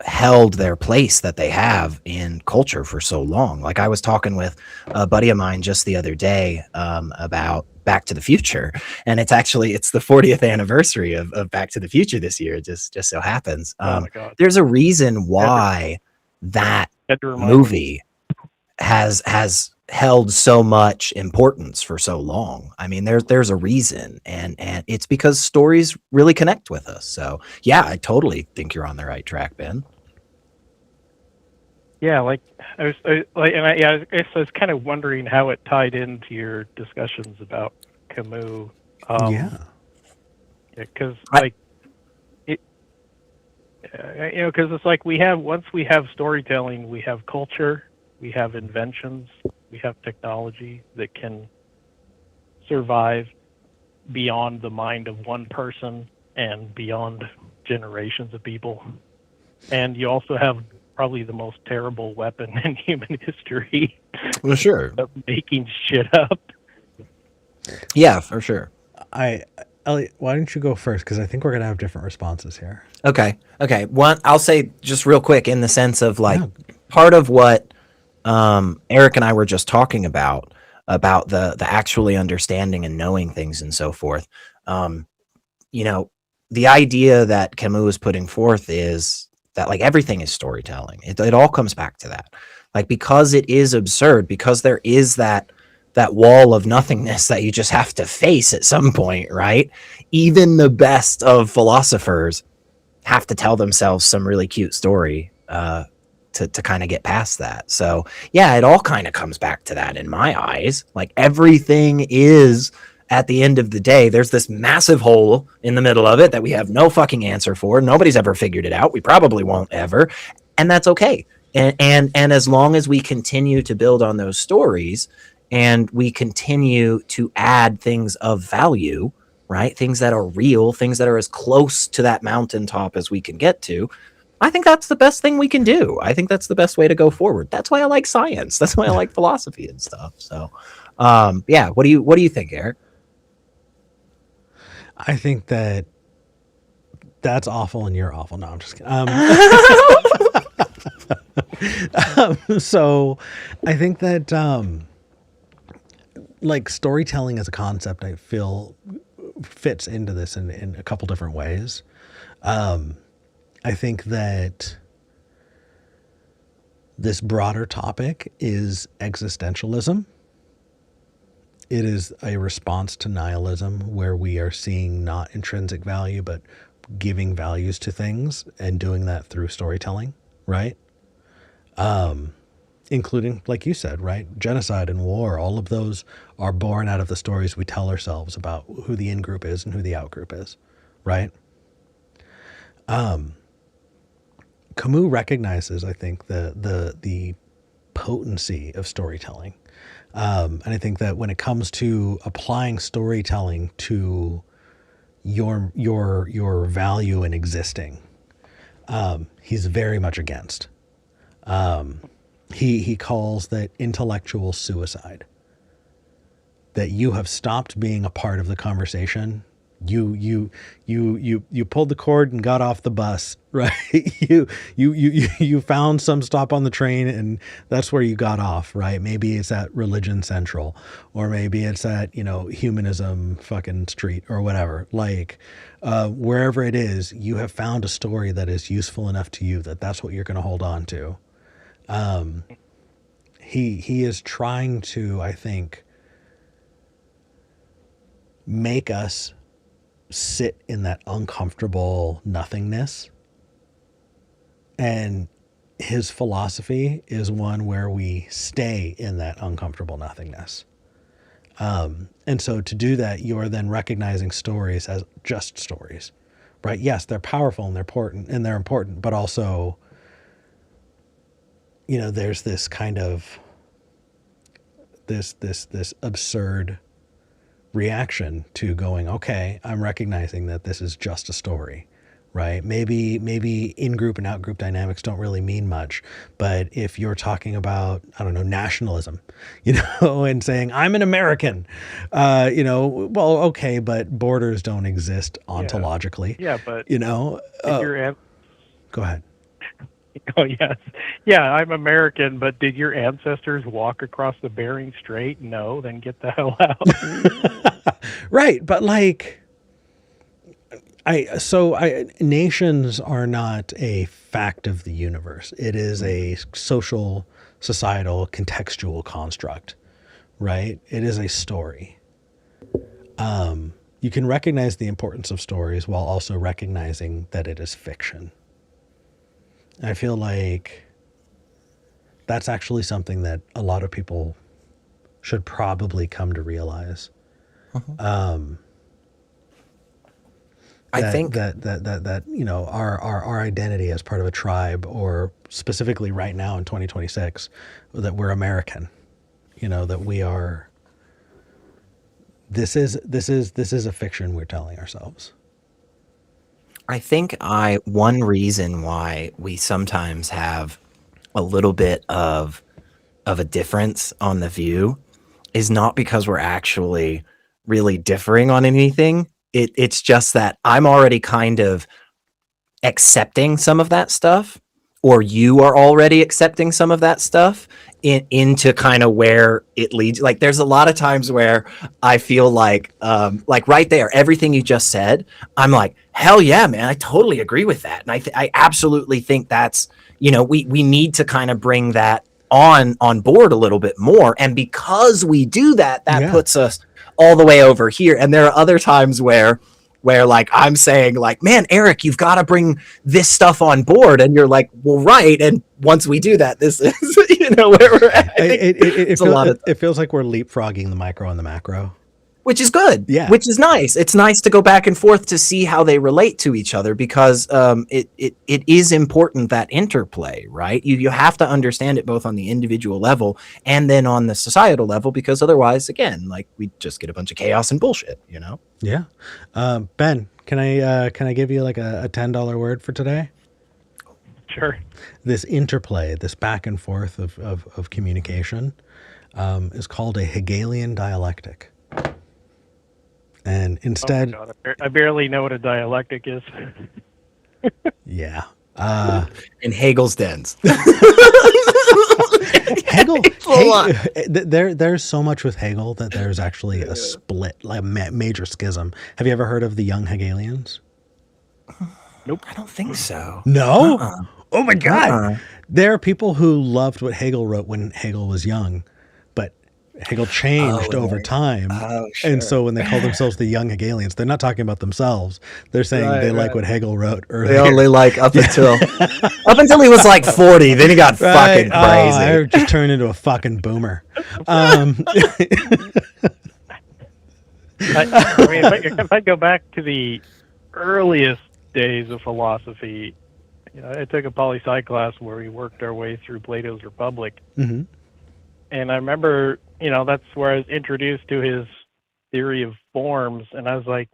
held their place that they have in culture for so long. Like I was talking with a buddy of mine just the other day about Back to the Future, and it's the 40th anniversary of Back to the Future this year. It just so happens. Oh my God. There's a reason why that movie has held so much importance for so long. I mean, there's a reason, and it's because stories really connect with us. So yeah, I totally think you're on the right track, Ben. Yeah, I guess I was kind of wondering how it tied into your discussions about Camus. Because because it's like once we have storytelling, we have culture, we have inventions, we have technology that can survive beyond the mind of one person and beyond generations of people. And you also have probably the most terrible weapon in human history. Well, sure. Of making shit up. Yeah, for sure. Elliot, why don't you go first? Because I think we're gonna have different responses here. Okay. One, I'll say just real quick in the sense of part of what Eric and I were just talking about the actually understanding and knowing things and so forth. The idea that Camus is putting forth is that everything is storytelling. It all comes back to that. Because it is absurd, because there is that wall of nothingness that you just have to face at some point, right? Even the best of philosophers have to tell themselves some really cute story to kind of get past that. So yeah, it all kind of comes back to that in my eyes. Everything is, at the end of the day, there's this massive hole in the middle of it that we have no fucking answer for. Nobody's ever figured it out. We probably won't ever. And that's okay. And as long as we continue to build on those stories and we continue to add things of value, right? Things that are real, things that are as close to that mountaintop as we can get to, I think that's the best thing we can do. I think that's the best way to go forward. That's why I like science. That's why I like philosophy and stuff. So, yeah. What do you think, Eric? I think that's awful and you're awful. No, I'm just kidding. So I think that storytelling as a concept, I feel fits into this in a couple different ways. I think that this broader topic is existentialism. It is a response to nihilism, where we are seeing not intrinsic value, but giving values to things and doing that through storytelling, right? Including, like you said, right? Genocide and war, all of those are born out of the stories we tell ourselves about who the in-group is and who the out-group is, right? Camus recognizes, I think, the potency of storytelling. And I think that when it comes to applying storytelling to your value in existing, he's very much against. He calls that intellectual suicide. That you have stopped being a part of the conversation You pulled the cord and got off the bus, right? You found some stop on the train, and that's where you got off, right? Maybe it's at Religion Central, or maybe it's at Humanism fucking Street or whatever. Like wherever it is, you have found a story that is useful enough to you that's what you're going to hold on to. He is trying to, I think, make us sit in that uncomfortable nothingness. And his philosophy is one where we stay in that uncomfortable nothingness. And so to do that, you're then recognizing stories as just stories, right? Yes, they're powerful and they're important, but also, there's this kind of this absurd reaction to going, okay, I'm recognizing that this is just a story, right? Maybe in-group and out-group dynamics don't really mean much, but if you're talking about, I don't know, nationalism, and saying, I'm an American, well, okay, but borders don't exist ontologically. Yeah, but go ahead. Oh, yes. Yeah, I'm American, but did your ancestors walk across the Bering Strait? No, then get the hell out. Right, but nations are not a fact of the universe. It is a social, societal, contextual construct, right? It is a story. You can recognize the importance of stories while also recognizing that it is fiction. I feel like that's actually something that a lot of people should probably come to realize. I think that our identity as part of a tribe, or specifically right now in 2026, that we're American, that we are. This is a fiction we're telling ourselves. I think one reason why we sometimes have a little bit of a difference on the view is not because we're actually really differing on anything. It's just that I'm already kind of accepting some of that stuff, or you are already accepting some of that stuff into kind of where it leads. Like there's a lot of times where I feel like right there, everything you just said, I'm like, hell yeah, man, I totally agree with that. And I absolutely think that's, we need to kind of bring that on board a little bit more. And because we do that, puts us all the way over here. And there are other times where like I'm saying like, man, Eric, you've got to bring this stuff on board. And you're like, well, right. And once we do that, this is, where we're at. It feels like we're leapfrogging the micro and the macro. Which is good. Yeah. Which is nice. It's nice to go back and forth to see how they relate to each other, because it is important, that interplay, right? You have to understand it both on the individual level and then on the societal level, because otherwise, again, like we just get a bunch of chaos and bullshit, Yeah. Ben, can I give you like a $10 word for today? Sure. This interplay, this back and forth of communication is called a Hegelian dialectic. And instead, oh my God, I barely know what a dialectic is. Yeah. In Hegel's dens. Hegel there's so much with Hegel that there's actually a split, like a major schism. Have you ever heard of the young Hegelians? Nope. I don't think so. No? Oh my God. There are people who loved what Hegel wrote when Hegel was young, but Hegel changed over time. Sure. And so when they call themselves the young Hegelians, they're not talking about themselves. They're saying they like what Hegel wrote earlier. They only like up until he was like 40. Then he got fucking crazy. I just turned into a fucking boomer. I mean, if I go back to the earliest days of philosophy, I took a poli-sci class where we worked our way through Plato's Republic. Mm-hmm. And I remember, that's where I was introduced to his theory of forms. And I was like,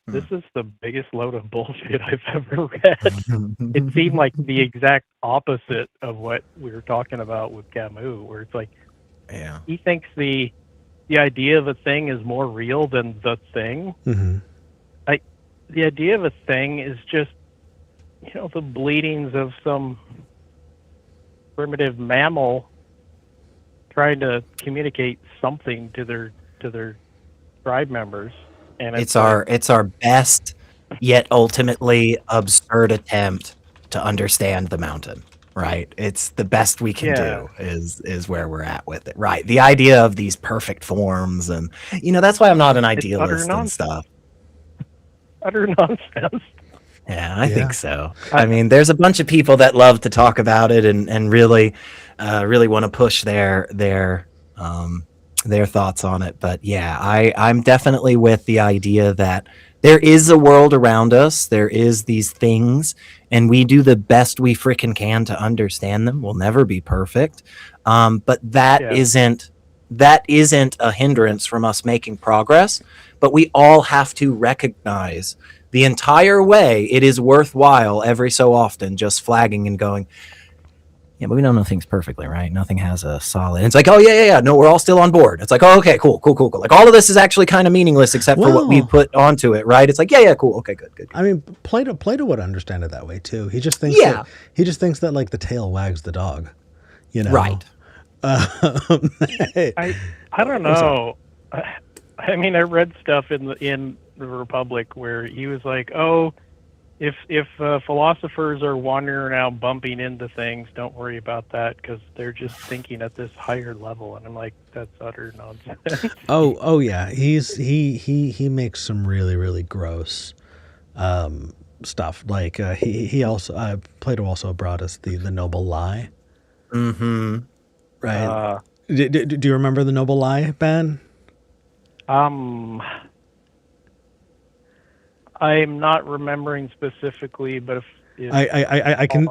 this is the biggest load of bullshit I've ever read. It seemed like the exact opposite of what we were talking about with Camus, where it's like, he thinks the idea of a thing is more real than the thing. Mm-hmm. the idea of a thing is just, the bleatings of some primitive mammal trying to communicate something to their tribe members, and it's our best yet ultimately absurd attempt to understand the mountain, right? It's the best we can do is where we're at with it, right? The idea of these perfect forms, and that's why I'm not an idealist and stuff. Utter nonsense. Yeah, I think so. I mean, there's a bunch of people that love to talk about it and really want to push their thoughts on it. But yeah, I'm definitely with the idea that there is a world around us. There is these things, and we do the best we freaking can to understand them. We'll never be perfect, but that isn't a hindrance from us making progress. But we all have to recognize the entire way it is worthwhile every so often just flagging and going, yeah, but we don't know things perfectly, right? Nothing has a solid. And it's like, oh, yeah. No, we're all still on board. It's like, oh, okay, cool. Like, all of this is actually kind of meaningless except for what we put onto it, right? It's like, yeah, cool. Okay, good. I mean, Plato would understand it that way, too. He just thinks that, like, the tail wags the dog, Right. I don't know. I mean, I read stuff in the Republic where he was like, oh, if philosophers are wandering around bumping into things, don't worry about that because they're just thinking at this higher level. And I'm like, that's utter nonsense. Oh yeah, he makes some really, really gross stuff. Like he also Plato also brought us the noble lie. Mm-hmm. Right. Do you remember the noble lie, Ben? I'm not remembering specifically, but if I can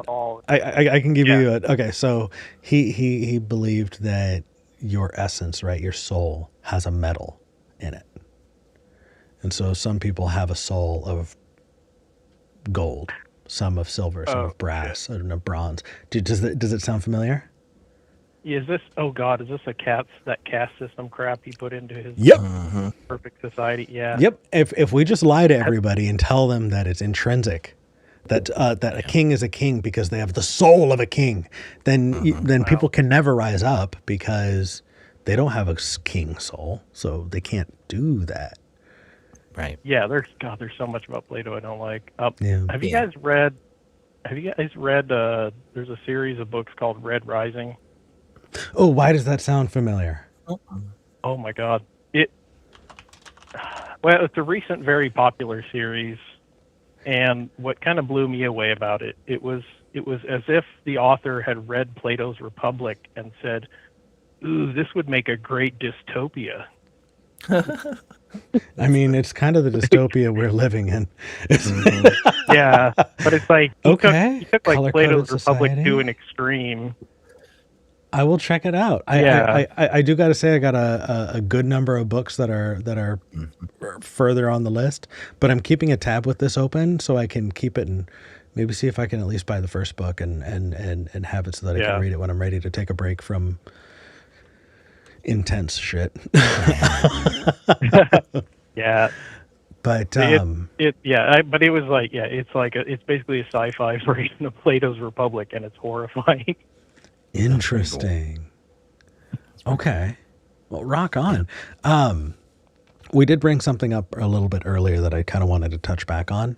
give you okay. So he believed that your essence, right, your soul, has a metal in it, and so some people have a soul of gold, some of silver, some of brass, some of bronze. Does it sound familiar? Is this? Oh God, is this that caste system crap he put into his perfect society? Yeah. Yep. If we just lie to everybody and tell them that it's intrinsic, that a king is a king because they have the soul of a king, then people can never rise up because they don't have a king soul, so they can't do that. Right. Yeah. There's so much about Plato I don't like. Have you guys read? There's a series of books called Red Rising. Oh, why does that sound familiar? Oh my God! It's a recent, very popular series, and what kind of blew me away about it, it was as if the author had read Plato's Republic and said, "Ooh, this would make a great dystopia." I mean, it's kind of the dystopia we're living in. Yeah, but it's like he took like Plato's Republic to an extreme. I will check it out. I do got to say I got a good number of books that are further on the list, but I'm keeping a tab with this open so I can keep it and maybe see if I can at least buy the first book and have it so that I can read it when I'm ready to take a break from intense shit. Yeah. But but it was like it's basically a sci-fi version of Plato's Republic, and it's horrifying. Interesting. Okay. Well, rock on. We did bring something up a little bit earlier that I kind of wanted to touch back on.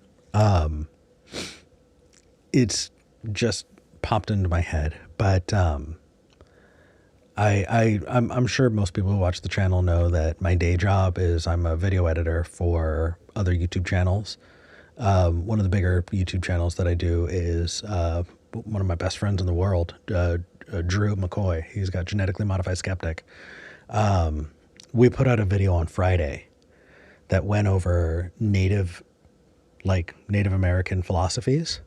It's just popped into my head, but I'm sure most people who watch the channel know that my day job is I'm a video editor for other YouTube channels. One of the bigger YouTube channels that I do is one of my best friends in the world, Drew McCoy. He's got Genetically Modified Skeptic. We put out a video on Friday that went over Native American philosophies.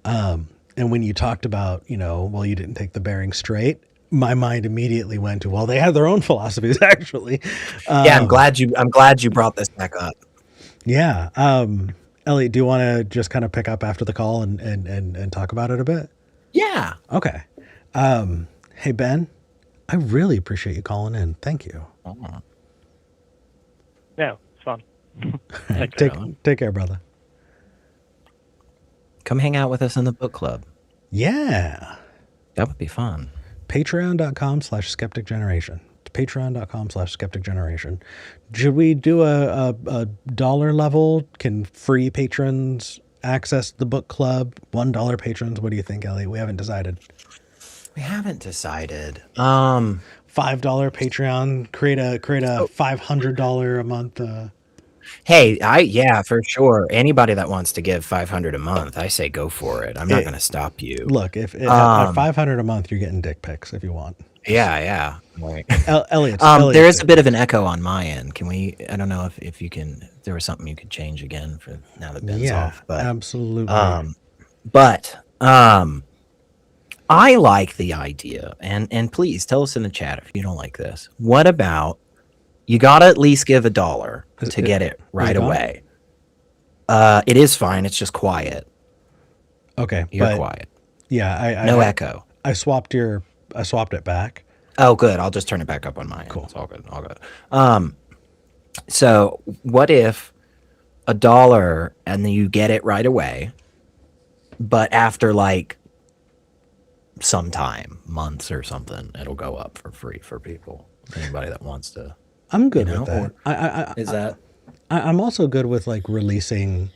And when you talked about, you didn't take the Bering Strait, my mind immediately went to, well, they had their own philosophies actually. I'm glad you brought this back up. Yeah. Elliot, do you want to just kind of pick up after the call and talk about it a bit? Yeah. Okay. Hey, Ben, I really appreciate you calling in. Thank you. Yeah, it's fun. Take care. Take care, brother. Come hang out with us in the book club. Yeah. That would be fun. Patreon.com/skepticgeneration. Patreon.com/skepticgeneration. Should we do a dollar level? Can free patrons access the book club? $1 patrons? What do you think, Elliot? We haven't decided. We haven't decided. $5 Patreon. Create a $500 a month. Hey, yeah, for sure. Anybody that wants to give $500 a month, I say go for it. I'm not going to stop you. Look, if at $500 a month, you're getting dick pics if you want. Yeah. Right. Elliot, there is a bit of an echo on my end. Can we? I don't know if you can. If there was something you could change again for now that Ben's off. But absolutely. I like the idea, and please tell us in the chat if you don't like this. What about you got to at least give $1 to get it right away? It is fine. It's just quiet. Okay, you're quiet. Yeah, no echo. I swapped it back. Oh, good. I'll just turn it back up on mine. Cool. It's all good. So what if $1 and then you get it right away, but after like some time, months or something, it'll go up for free for people. Anybody that wants to. I'm good with that. I'm also good with like releasing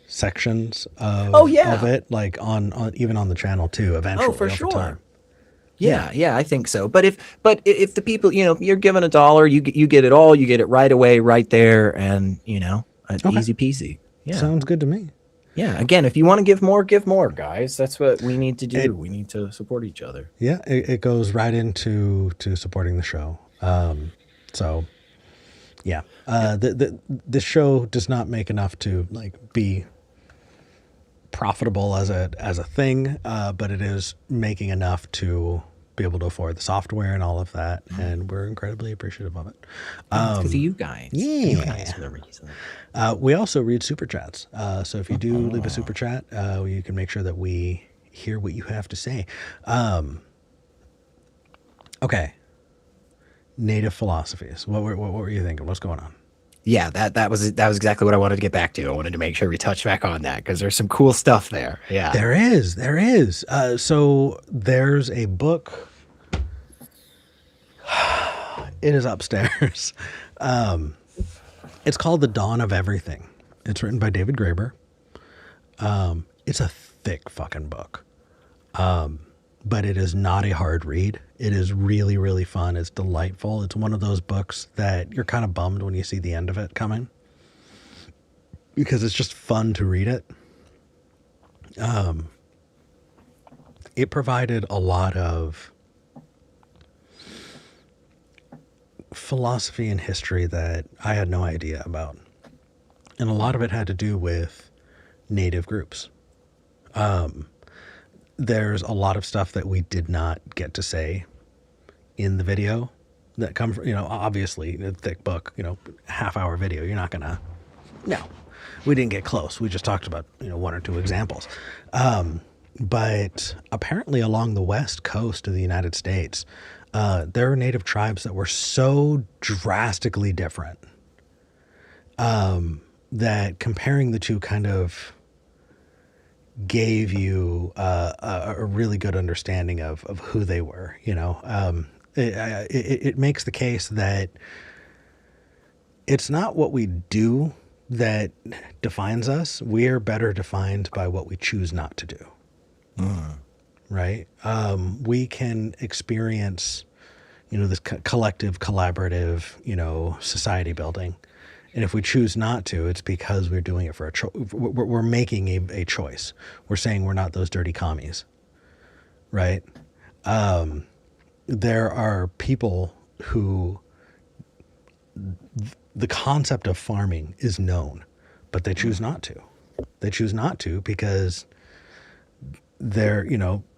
sections of it, like on even on the channel too. Eventually, for sure. Time. Yeah, I think so. But if the people, you're given $1, you get it all, you get it right away, right there, and easy peasy. Yeah, sounds good to me. Yeah. Again, if you want to give more, guys. That's what we need to do. We need to support each other. Yeah, it goes right into supporting the show. So, yeah, the show does not make enough to like be profitable as a thing, but it is making enough to be able to afford the software and all of that, and we're incredibly appreciative of it. Because of you guys. Yeah. You guys are the reason. We also read super chats. So if you do leave a super chat, you can make sure that we hear what you have to say. Okay. Native philosophies. What were you thinking? What's going on? Yeah, that was exactly what I wanted to get back to. I wanted to make sure we touch back on that because there's some cool stuff there. Yeah, there is. So there's a book. It is upstairs. It's called The Dawn of Everything. It's written by David Graeber. It's a thick fucking book. But it is not a hard read. It is really, really fun. It's delightful. It's one of those books that you're kind of bummed when you see the end of it coming, because it's just fun to read it. It provided a lot of philosophy and history that I had no idea about. And a lot of it had to do with native groups. There's a lot of stuff that we did not get to say in the video that come from, obviously a thick book, half-hour video. You're not gonna, no, we didn't get close. We just talked about, one or two examples. But apparently along the west coast of the United States, there are native tribes that were so drastically different that comparing the two kind of gave you a really good understanding of who they were. It makes the case that it's not what we do that defines us. We're better defined by what we choose not to do. Right? We can experience, this collective, collaborative, society building. And if we choose not to, it's because we're doing it for we're making a choice. We're saying we're not those dirty commies, right? There are people who the concept of farming is known, but they choose not to. They choose not to because they're,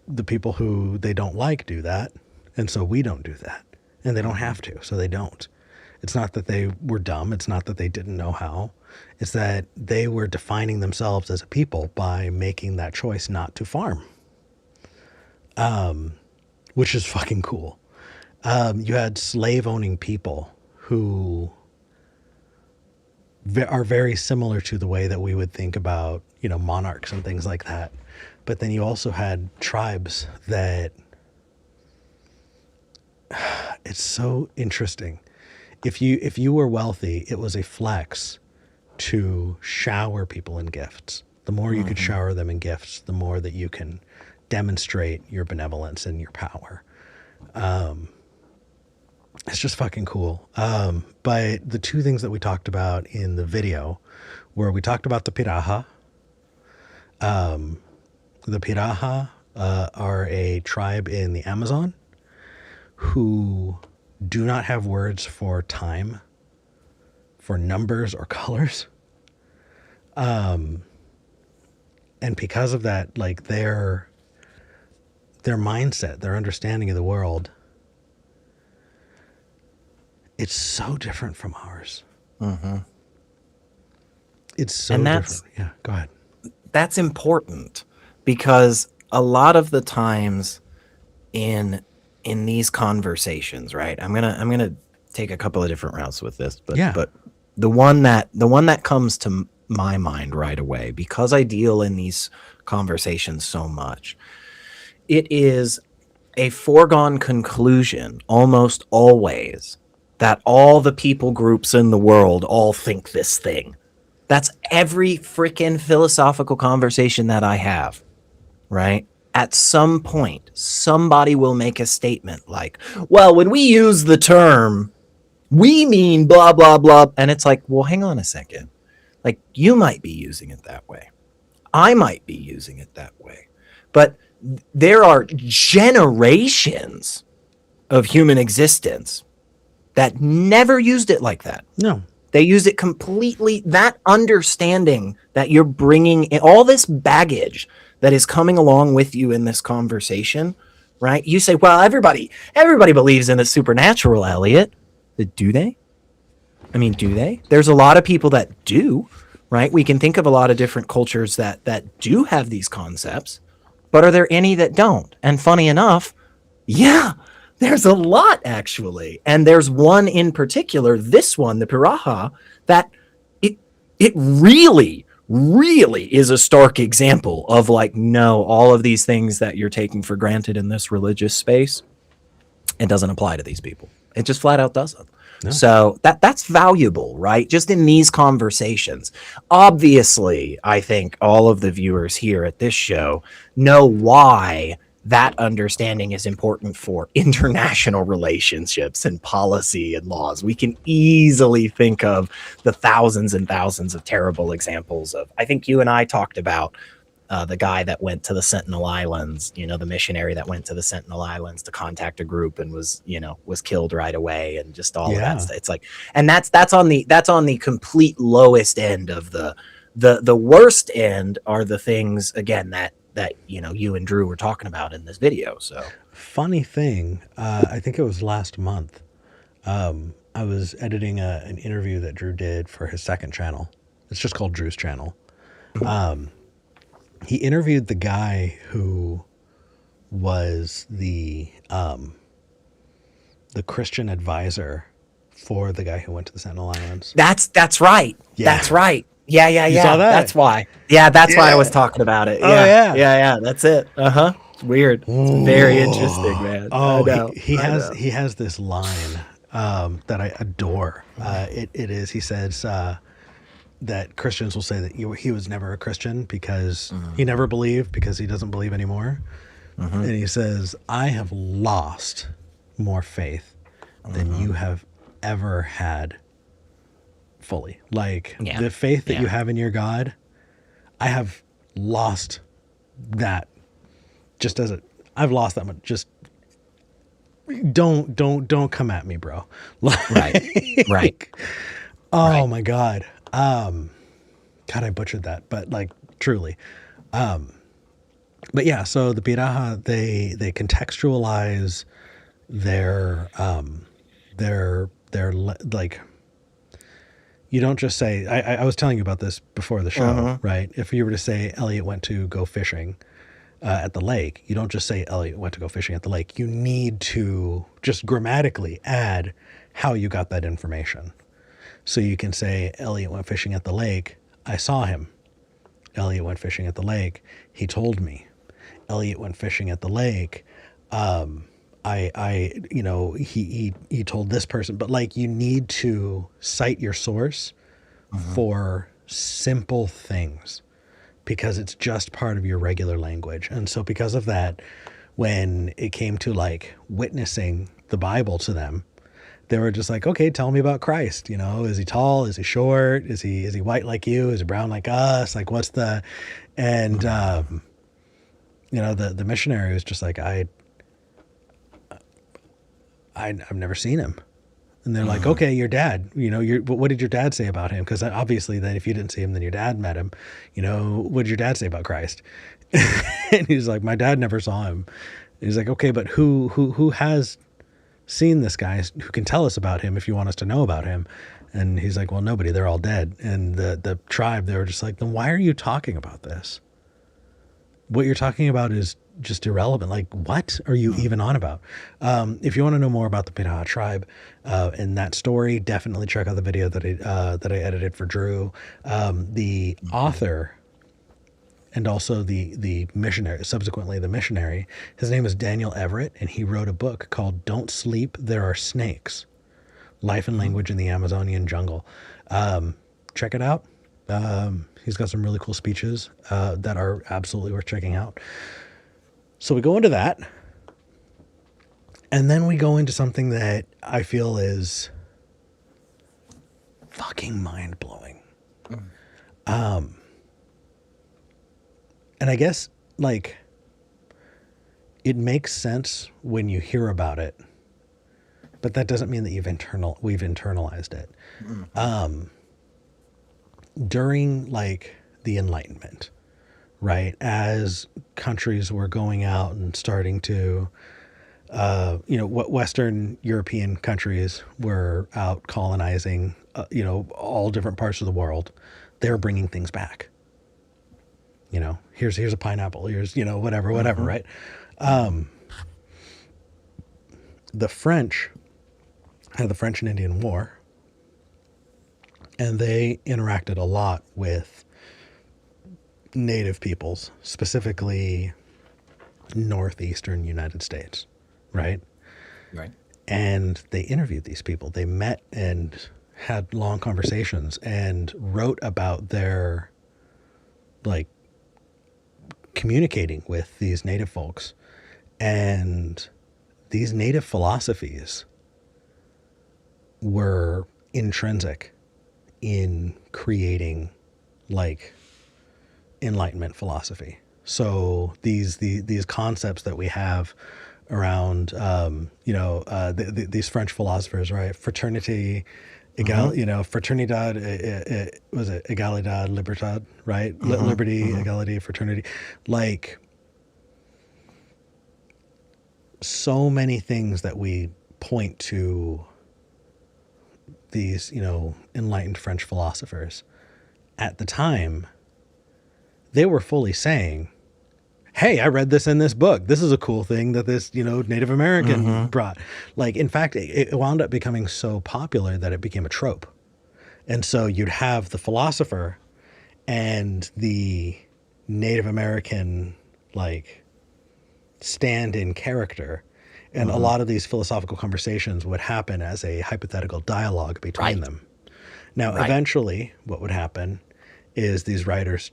the people who they don't like do that. And so we don't do that. And they don't have to, so they don't. It's not that they were dumb. It's not that they didn't know how. It's that they were defining themselves as a people by making that choice not to farm, which is fucking cool. You had slave-owning people who are very similar to the way that we would think about, monarchs and things like that. But then you also had tribes that, it's so interesting. If you were wealthy, it was a flex to shower people in gifts. The more you could shower them in gifts, the more that you can demonstrate your benevolence and your power. It's just fucking cool. But the two things that we talked about in the video were, we talked about the Piraha. The Piraha are a tribe in the Amazon who do not have words for time, for numbers or colors. And because of that, like their mindset, their understanding of the world, it's so different from ours. It's so different. Yeah, go ahead. That's important, because a lot of the times in these conversations, right? I'm gonna take a couple of different routes with this, but the one that comes to my mind right away, because I deal in these conversations so much, it is a foregone conclusion almost always that all the people groups in the world all think this thing. That's every freaking philosophical conversation that I have, right? At some point, somebody will make a statement like, well, when we use the term, we mean blah, blah, blah. And it's like, well, hang on a second. Like, you might be using it that way. I might be using it that way. But there are generations of human existence that never used it like that. No. They use it completely. That understanding that you're bringing in, all this baggage that is coming along with you in this conversation, right? You say, well, everybody believes in the supernatural, Elliot. Do they? I mean, do they? There's a lot of people that do, right? We can think of a lot of different cultures that do have these concepts, but are there any that don't? And funny enough, yeah, there's a lot, actually. And there's one in particular, this one, the Piraha, that it really, really is a stark example of like, no, all of these things that you're taking for granted in this religious space, it doesn't apply to these people. It just flat out doesn't. No. So that's valuable, right? Just in these conversations. Obviously, I think all of the viewers here at this show know why that understanding is important for international relationships and policy and laws. We can easily think of the thousands and thousands of terrible examples of, I think you and I talked about the guy that went to the Sentinel Islands, the missionary that went to the Sentinel Islands to contact a group and was killed right away, and just all of that stuff. It's like, and that's on the complete lowest end of the worst end are the things, again, that you and Drew were talking about in this video. So funny thing, I think it was last month, I was editing an interview that Drew did for his second channel. It's just called Drew's Channel. He interviewed the guy who was the Christian advisor for the guy who went to the Sentinel Islands. That's right. Yeah. That's right. Yeah. You saw that? That's why. Yeah, that's why I was talking about it. Yeah. Yeah. That's it. It's weird. It's very interesting, man. Oh, he has this line that I adore. He says that Christians will say that he was never a Christian because he never believed, because he doesn't believe anymore. And he says, I have lost more faith than you have ever had fully. Like the faith that you have in your God, I have lost that. Just as I've lost that much. Just don't come at me, bro. Right. Oh my God. God, I butchered that, but like truly. But yeah, so the Piraha, they contextualize their like, you don't just say, I was telling you about this before the show, right? If you were to say Elliot went to go fishing at the lake, you don't just say Elliot went to go fishing at the lake. You need to just grammatically add how you got that information. So you can say, Elliot went fishing at the lake. I saw him. Elliot went fishing at the lake. He told me. Elliot went fishing at the lake. He told this person, but like you need to cite your source for simple things because it's just part of your regular language. And so because of that, when it came to like witnessing the Bible to them, they were just like, okay, tell me about Christ. You know, is he tall? Is he short? Is he white like you? Is he brown like us? Like what's the, and, the missionary was just like, I've never seen him. And they're like, okay, your dad, what did your dad say about him? Because obviously then if you didn't see him, then your dad met him. What did your dad say about Christ? And he's like, my dad never saw him. And he's like, okay, but who has seen this guy who can tell us about him if you want us to know about him? And he's like, well, nobody, they're all dead. And the tribe, they were just like, then why are you talking about this? What you're talking about is just irrelevant. Like, what are you even on about? If you want to know more about the Piraha tribe and that story, definitely check out the video that I edited for Drew. The author and also the missionary, subsequently the missionary, his name is Daniel Everett, and he wrote a book called Don't Sleep, There Are Snakes, Life and Language in the Amazonian Jungle. Check it out. He's got some really cool speeches that are absolutely worth checking out. So we go into that, and then we go into something that I feel is fucking mind-blowing. And I guess, like, it makes sense when you hear about it, but that doesn't mean that we've internalized it. During, like, the Enlightenment, right, as countries were going out and starting to, what Western European countries were out colonizing, all different parts of the world, they were bringing things back. Here's a pineapple, here's, whatever, right? The French had the French and Indian War, and they interacted a lot with native peoples, specifically northeastern United States, right? Right. And they interviewed these people. They met and had long conversations and wrote about their, like, communicating with these native folks. And these native philosophies were intrinsic in creating, like, Enlightenment philosophy. So these concepts that we have around, these French philosophers, right? Fraternity, fraternidad, was it egalidad, libertad, right? Liberty, equality, fraternity. Like, so many things that we point to these, enlightened French philosophers at the time, they were fully saying, hey, I read this in this book. This is a cool thing that this, Native American brought. Like, in fact, it wound up becoming so popular that it became a trope. And so you'd have the philosopher and the Native American, like, stand-in character. And a lot of these philosophical conversations would happen as a hypothetical dialogue between them. Now, eventually, what would happen is these writers,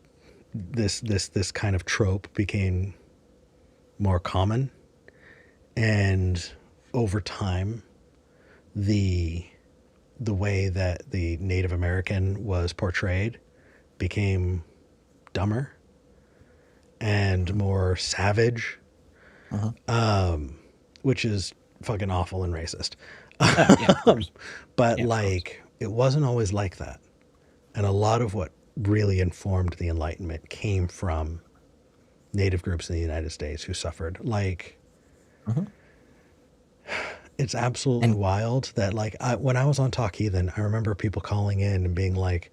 this kind of trope became more common, and over time, the way that the Native American was portrayed became dumber and more savage, which is fucking awful and racist. But it wasn't always like that. And a lot of what really informed the Enlightenment came from native groups in the United States who suffered. Like, it's absolutely wild that, like, when I was on Talk Heathen, I remember people calling in and being like,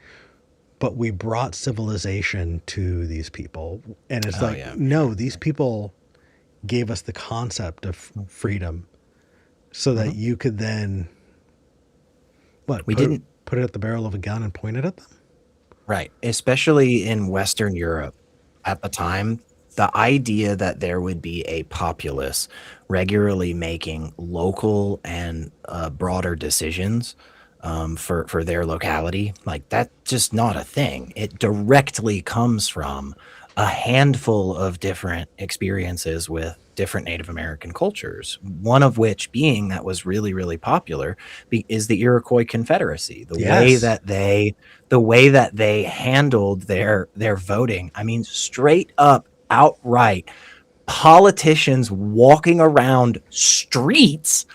but we brought civilization to these people. And it's no, these people gave us the concept of freedom so that you could then, we didn't put it at the barrel of a gun and point it at them. Right. Especially in Western Europe at the time, the idea that there would be a populace regularly making local and broader decisions for their locality, like that's just not a thing. It directly comes from a handful of different experiences with different Native American cultures, one of which being that was really, really popular is the Iroquois Confederacy. The way that they handled their voting. I mean, straight up, outright, politicians walking around streets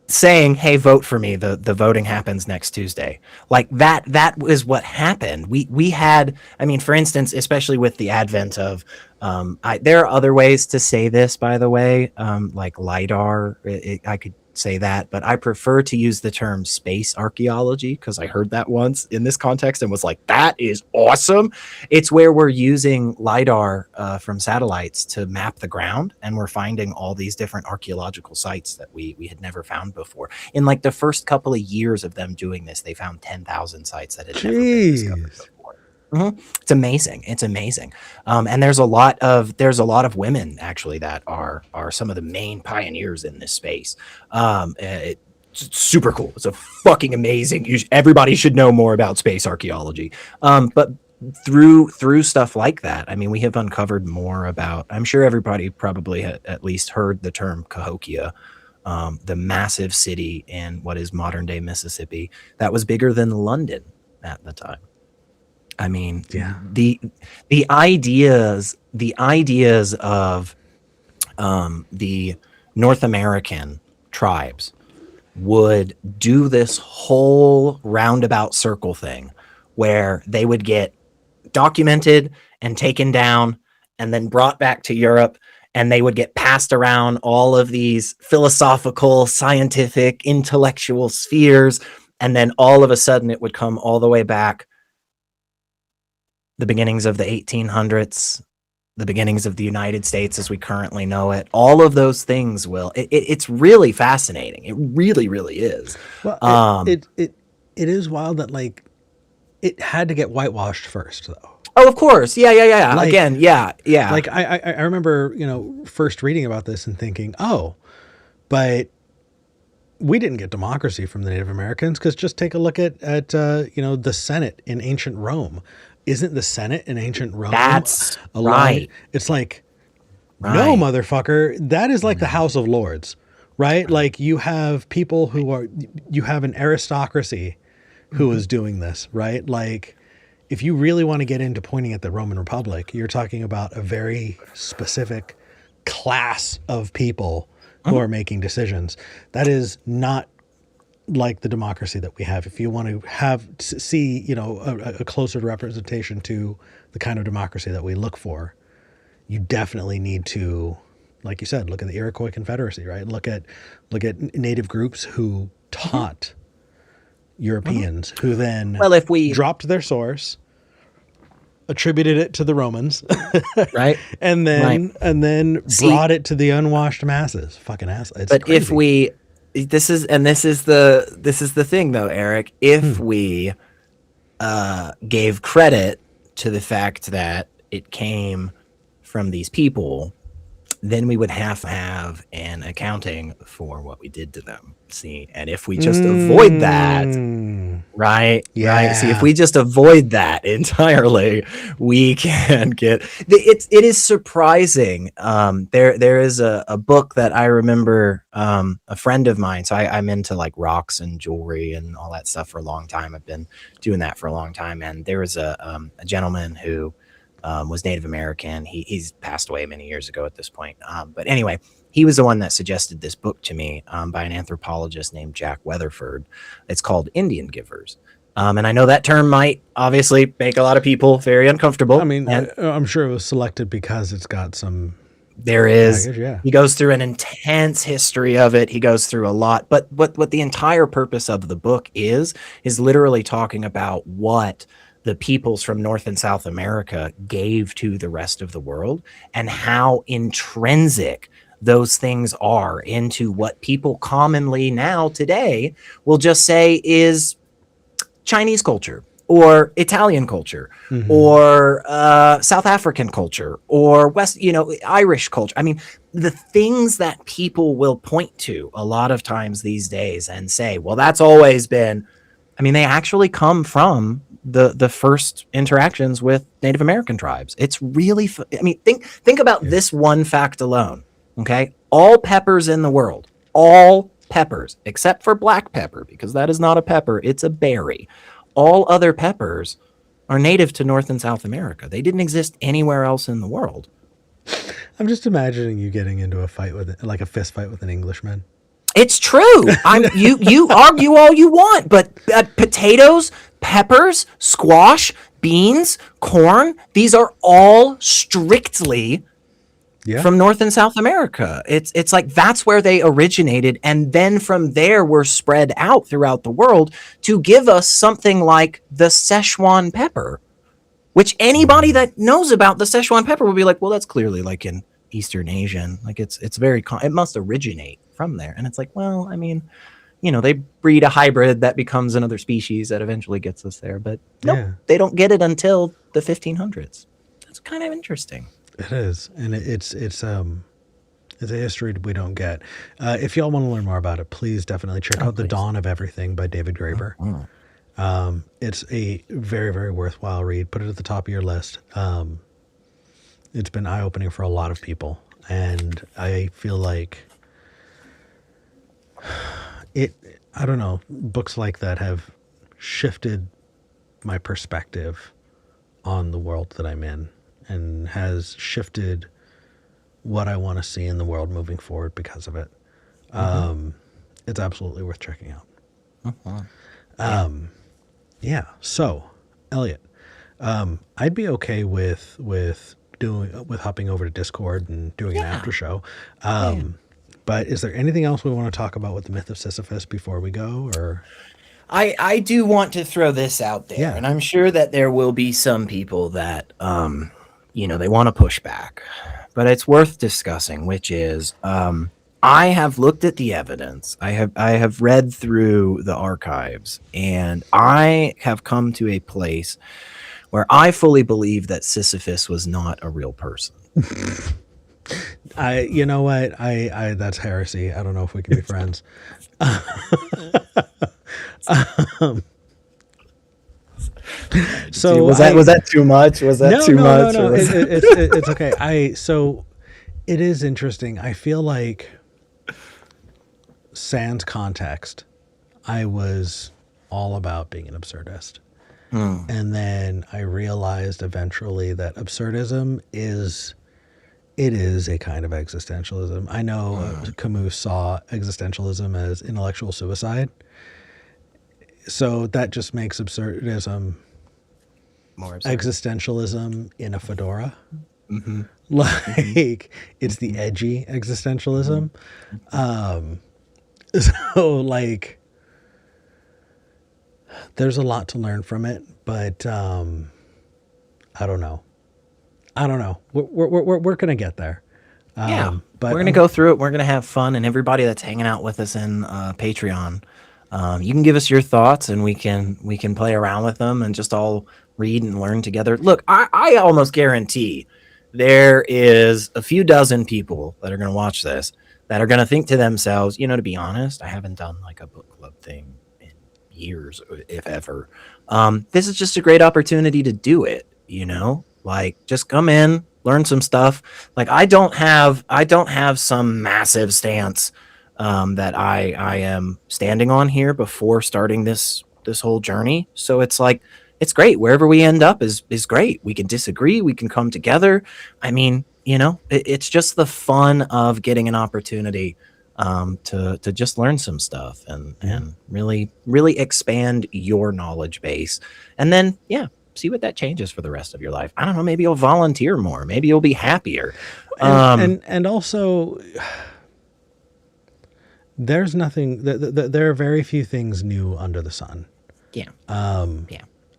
saying, "Hey, vote for me. The voting happens next Tuesday." Like that was what happened. We had, I mean, for instance, especially with the advent of there are other ways to say this, by the way, like LIDAR. I could say that, but I prefer to use the term space archaeology because I heard that once in this context and was like, that is awesome. It's where we're using LIDAR from satellites to map the ground, and we're finding all these different archaeological sites that we had never found before. In like the first couple of years of them doing this, they found 10,000 sites that had never been discovered before. It's amazing. It's amazing. And there's a lot of women actually that are some of the main pioneers in this space. It's super cool. It's a fucking amazing. Everybody should know more about space archaeology. But through stuff like that, I mean, we have uncovered more about, I'm sure everybody probably at least heard the term Cahokia, the massive city in what is modern day Mississippi that was bigger than London at the time. I mean, yeah. The ideas of the North American tribes would do this whole roundabout circle thing where they would get documented and taken down and then brought back to Europe, and they would get passed around all of these philosophical, scientific, intellectual spheres, and then all of a sudden it would come all the way back. The beginnings of the 1800s, the beginnings of the United States as we currently know it, all of those things it's really fascinating. It really, really is. Well, it is wild that like it had to get whitewashed first though. Oh, of course. Yeah. Like, again, yeah. Like I remember, first reading about this and thinking, oh, but we didn't get democracy from the Native Americans, because just take a look at the Senate in ancient Rome. Isn't the Senate in ancient Rome That's alive? Right. It's like, no, motherfucker. That is like the House of Lords, right? Like you have people you have an aristocracy who is doing this, right? Like if you really want to get into pointing at the Roman Republic, you're talking about a very specific class of people who are making decisions. That is not like the democracy that we have. If you want to see, a closer representation to the kind of democracy that we look for, you definitely need to, like you said, look at the Iroquois Confederacy, right? Look at native groups who taught Europeans, who then dropped their source, attributed it to the Romans, right? and then brought it to the unwashed masses. Fucking ass. But crazy. If we this is the thing though, Eric, if we gave credit to the fact that it came from these people, then we would have to have an accounting for what we did to them. See, and if we just avoid that, right? Yeah. Right. See, if we just avoid that entirely, we can get it is surprising. There is a book that I remember, a friend of mine. So I'm into like rocks and jewelry and all that stuff for a long time. I've been doing that for a long time. And there was a gentleman who was Native American. He's passed away many years ago at this point. But anyway, he was the one that suggested this book to me by an anthropologist named Jack Weatherford. It's called Indian Givers. And I know that term might obviously make a lot of people very uncomfortable. I mean, I'm sure it was selected because it's got some... There is. Baggage, yeah. He goes through an intense history of it. He goes through a lot. But what the entire purpose of the book is literally talking about what the peoples from North and South America gave to the rest of the world, and how intrinsic those things are into what people commonly now today will just say is Chinese culture or Italian culture or South African culture or Irish culture. I mean, the things that people will point to a lot of times these days and say, well, that's always been, I mean, they actually come from the first interactions with Native American tribes. It's really, I mean, think about this one fact alone. Okay. All peppers in the world, all peppers, except for black pepper, because that is not a pepper, it's a berry. All other peppers are native to North and South America. They didn't exist anywhere else in the world. I'm just imagining you getting into a fight with, like a fist fight with an Englishman. It's true. You argue all you want, but potatoes, peppers, squash, beans, corn, these are all strictly from North and South America. It's like that's where they originated, and then from there were spread out throughout the world to give us something like the Szechuan pepper, which anybody that knows about the Szechuan pepper will be like, well, that's clearly like in Eastern Asian. Like it's very it must originate from there. And it's like, well, I mean, they breed a hybrid that becomes another species that eventually gets us there, but nope, they don't get it until the 1500s. That's kind of interesting. It is, and it's a history we don't get. If y'all want to learn more about it, please definitely check out The Dawn of Everything by David Graeber. It's a very, very worthwhile read. Put it at the top of your list. It's been eye-opening for a lot of people, and I feel like I don't know, books like that have shifted my perspective on the world that I'm in, and has shifted what I want to see in the world moving forward because of it. It's absolutely worth checking out. So Elliot, I'd be okay with hopping over to Discord and doing an after show. But is there anything else we want to talk about with the myth of Sisyphus before we go? Or I do want to throw this out there, and I'm sure that there will be some people that they want to push back, but it's worth discussing, which is I have looked at the evidence. I have read through the archives, and I have come to a place where I fully believe that Sisyphus was not a real person. You know what? I that's heresy. I don't know if we can be friends. So was that too much? Was that too much? No. It's okay. So it is interesting. I feel like sans context, I was all about being an absurdist. And then I realized eventually that absurdism is a kind of existentialism. I know Camus saw existentialism as intellectual suicide. So that just makes absurdism more absurd. Existentialism in a fedora. Like it's the edgy existentialism. So like there's a lot to learn from it, but I don't know. We're gonna get there. But we're gonna go through it. We're gonna have fun, and everybody that's hanging out with us in Patreon, you can give us your thoughts, and we can play around with them and just all read and learn together. Look, I almost guarantee there is a few dozen people that are gonna watch this that are gonna think to themselves, to be honest, I haven't done like a book club thing in years, if ever. This is just a great opportunity to do it. Like just come in, learn some stuff. Like I don't have some massive stance that I am standing on here before starting this whole journey. So it's like it's great. Wherever we end up is great. We can disagree, we can come together. I mean, it's just the fun of getting an opportunity to just learn some stuff and really, really expand your knowledge base. And then see what that changes for the rest of your life. I don't know. Maybe you'll volunteer more. Maybe you'll be happier. And also, there's nothing. There are very few things new under the sun.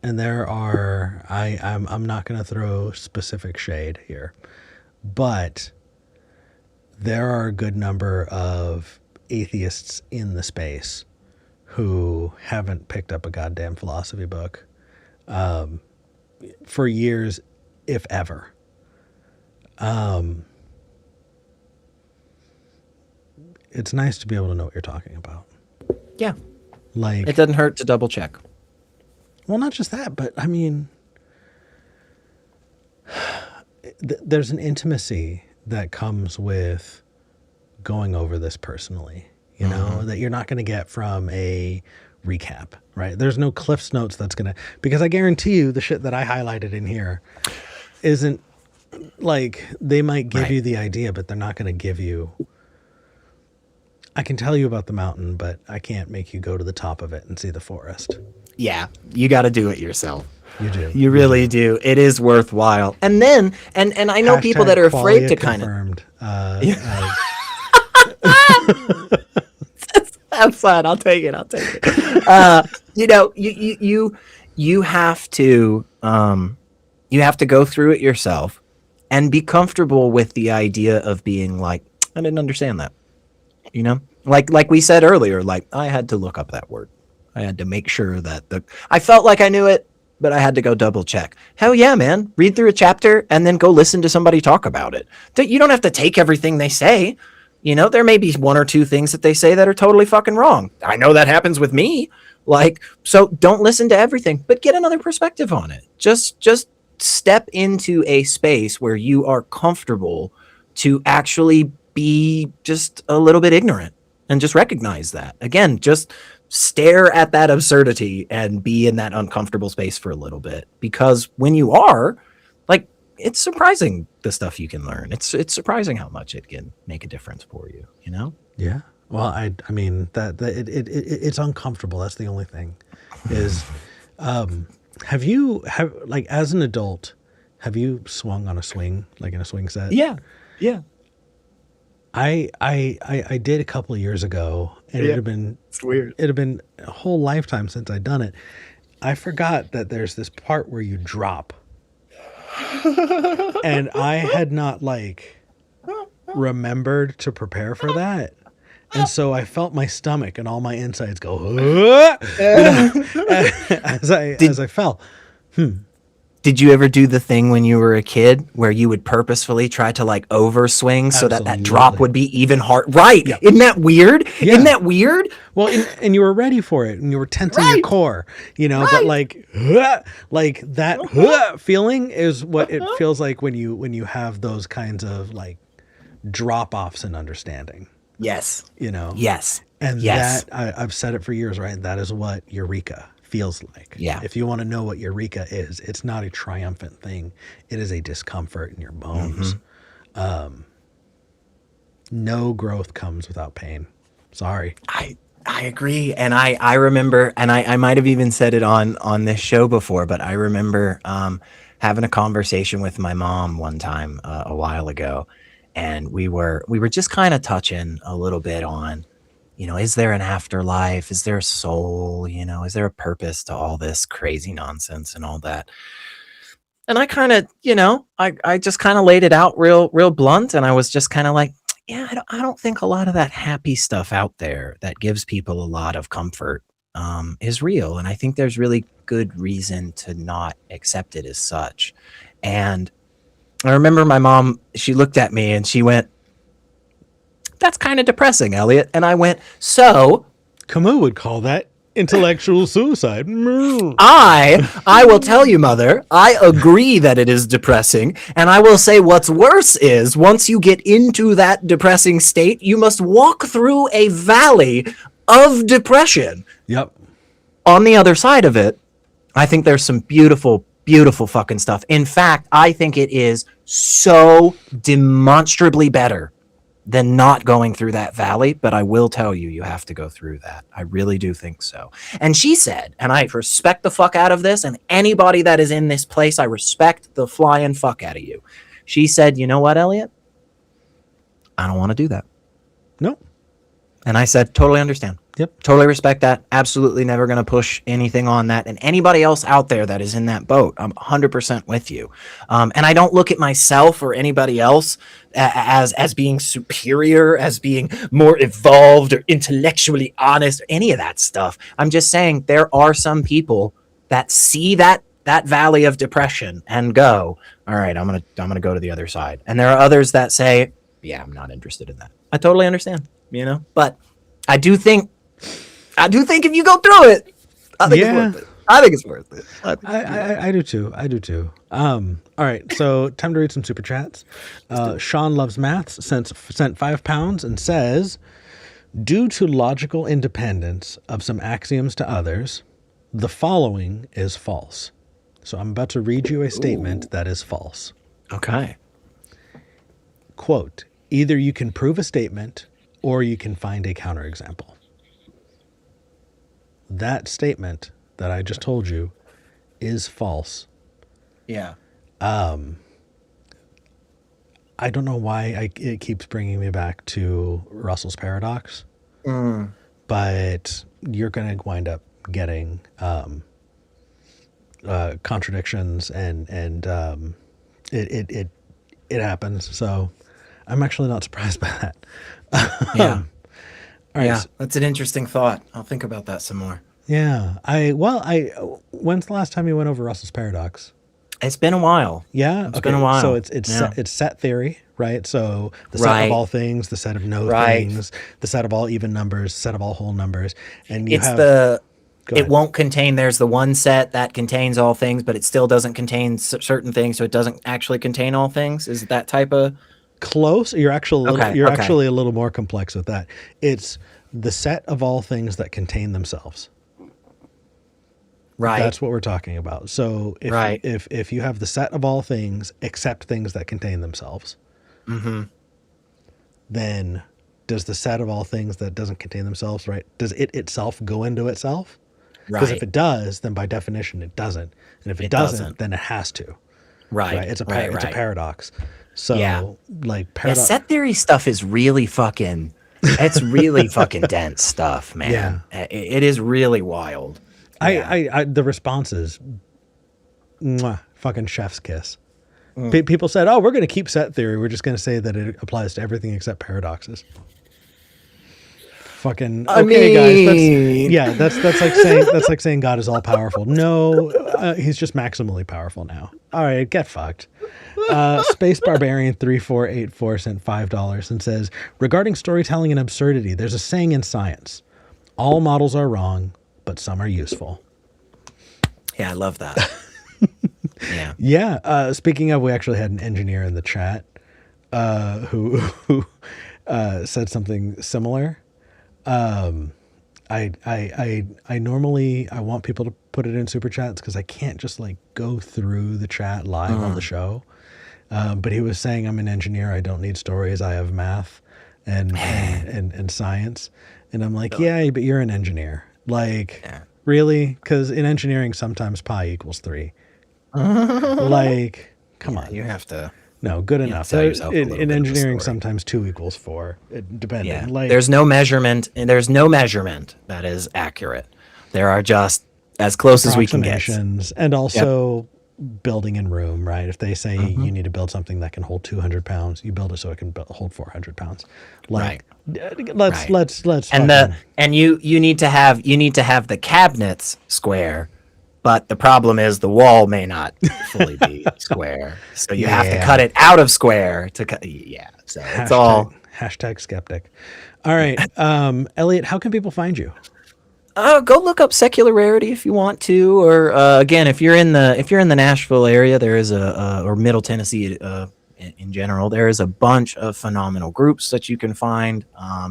And there are. I'm not going to throw specific shade here, but there are a good number of atheists in the space who haven't picked up a goddamn philosophy book for years, if ever. It's nice to be able to know what you're talking about. Yeah. Like, it doesn't hurt to double check. Well, not just that, but I mean, there's an intimacy that comes with going over this personally, you know, that you're not going to get from a recap, right? There's no Cliff's Notes that's going to, because I guarantee you the shit that I highlighted in here isn't like, they might give you the idea, but they're not going to give you, I can tell you about the mountain, but I can't make you go to the top of it and see the forest. Yeah, you got to do it yourself. You do. You really do. It is worthwhile. And then, and I know people that are afraid to kind of. That's fine. I'll take it. You know, you have to go through it yourself and be comfortable with the idea of being like, I didn't understand that. You know, like we said earlier, like I had to look up that word. I had to make sure that I felt like I knew it, but I had to go double check. Hell yeah, man. Read through a chapter and then go listen to somebody talk about it. You don't have to take everything they say. You know, there may be one or two things that they say that are totally fucking wrong. I know that happens with me. Like, so don't listen to everything, but get another perspective on it. Just step into a space where you are comfortable to actually be just a little bit ignorant and just recognize that. Again, just stare at that absurdity and be in that uncomfortable space for a little bit, because when you are, like, it's surprising the stuff you can learn. It's surprising how much it can make a difference for you, you know? Yeah. Well, I mean that it's uncomfortable. That's the only thing is, have like as an adult, have you swung on a swing, like in a swing set? Yeah. Yeah. I did a couple of years ago, and it had been, it's weird. It had been a whole lifetime since I'd done it. I forgot that there's this part where you drop, and I had not like remembered to prepare for that. And so I felt my stomach and all my insides go, you know, as I fell. Did you ever do the thing when you were a kid where you would purposefully try to like overswing so that drop would be even hard? Right. Yeah. Isn't that weird? Yeah. Isn't that weird? Well, and you were ready for it and you were tensing your core, you know, but like that feeling is what it feels like when you have those kinds of like drop offs in understanding. Yes. You know? Yes. And that I've said it for years, right? That is what Eureka feels like. Yeah. If you want to know what Eureka is, it's not a triumphant thing. It is a discomfort in your bones. No growth comes without pain. Sorry. I agree. And I remember, and I might have even said it on this show before, but I remember having a conversation with my mom one time a while ago. And we were just kind of touching a little bit on, you know, is there an afterlife? Is there a soul? You know, is there a purpose to all this crazy nonsense and all that? And I kind of, you know, I just kind of laid it out real blunt. And I was just kind of like, yeah, I don't think a lot of that happy stuff out there that gives people a lot of comfort is real. And I think there's really good reason to not accept it as such. And I remember my mom, she looked at me and she went, that's kind of depressing, Elliot. And I went, so? Camus would call that intellectual suicide. I will tell you, Mother, I agree that it is depressing. And I will say what's worse is once you get into that depressing state, you must walk through a valley of depression. Yep. On the other side of it, I think there's some beautiful fucking stuff. In fact, I think it is so demonstrably better than not going through that valley. But I will tell you, you have to go through that. I really do think so. And she said, and I respect the fuck out of this, and anybody that is in this place, I respect the flying fuck out of you. She said, you know what, Elliot? I don't want to do that. No. And I said, totally understand. Yep. Totally respect that. Absolutely never going to push anything on that. And anybody else out there that is in that boat, I'm 100% with you. And I don't look at myself or anybody else as being superior, as being more evolved or intellectually honest, or any of that stuff. I'm just saying there are some people that see that valley of depression and go, all right, I'm gonna go to the other side. And there are others that say, yeah, I'm not interested in that. I totally understand, but I do think if you go through it, I think it's worth it. I think it's worth it. I do too. I do too. All right. So time to read some super chats. Sean Loves Maths sent £5 and says, due to logical independence of some axioms to others, the following is false. So I'm about to read you a statement that is false. Okay. Quote, either you can prove a statement or you can find a counterexample. That statement that I just told you is false. Yeah. I don't know why it keeps bringing me back to Russell's paradox, but you're going to wind up getting contradictions, and it happens. So I'm actually not surprised by that. Yeah. All right. Yeah, that's an interesting thought. I'll think about that some more. Yeah. When's the last time you went over Russell's paradox? It's been a while. Yeah. It's been a while. So it's set theory, right? So the set of all things, the set of no things, the set of all even numbers, set of all whole numbers, and it won't contain. There's the one set that contains all things, but it still doesn't contain certain things, so it doesn't actually contain all things. Is it that type of close? You're actually actually a little more complex with that. It's the set of all things that contain themselves. Right. That's what we're talking about. So if you have the set of all things except things that contain themselves, then does the set of all things that doesn't contain themselves, right? Does it itself go into itself? Because if it does, then by definition it doesn't. And if it doesn't, then it has to. Right. It's a paradox. So set theory stuff is really fucking it's really fucking dense stuff, man. Yeah. It is really wild. I the response is fucking chef's kiss. People said, oh, we're going to keep set theory. We're just going to say that it applies to everything except paradoxes. Fucking guys. That's like saying God is all powerful. No, he's just maximally powerful now. All right, get fucked. Space Barbarian 3484 sent $5 and says, regarding storytelling and absurdity, there's a saying in science: all models are wrong, but some are useful. Yeah, I love that. Speaking of, we actually had an engineer in the chat who said something similar. I normally want people to put it in super chats because I can't just go through the chat live on the show. But he was saying, I'm an engineer. I don't need stories. I have math and science. And I'm like, yeah, but you're an engineer. Really? Because in engineering, sometimes pi equals 3. Come on. You have to. No, good enough. In engineering, sometimes 2 equals 4, depending. Yeah. There's no measurement, and there's no measurement that is accurate. There are just as close as we can get. And also building in room, right? If they say you need to build something that can hold 200 pounds, you build it so it can hold 400 pounds. Let's and you need to have the cabinets square. But the problem is the wall may not fully be square. So you have to cut it out of square to cut. Yeah. So it's all. Hashtag skeptic. All right. Elliot, how can people find you? Go look up Secular Rarity if you want to. Or again, if you're in the Nashville area, there is or Middle Tennessee in general, there is a bunch of phenomenal groups that you can find.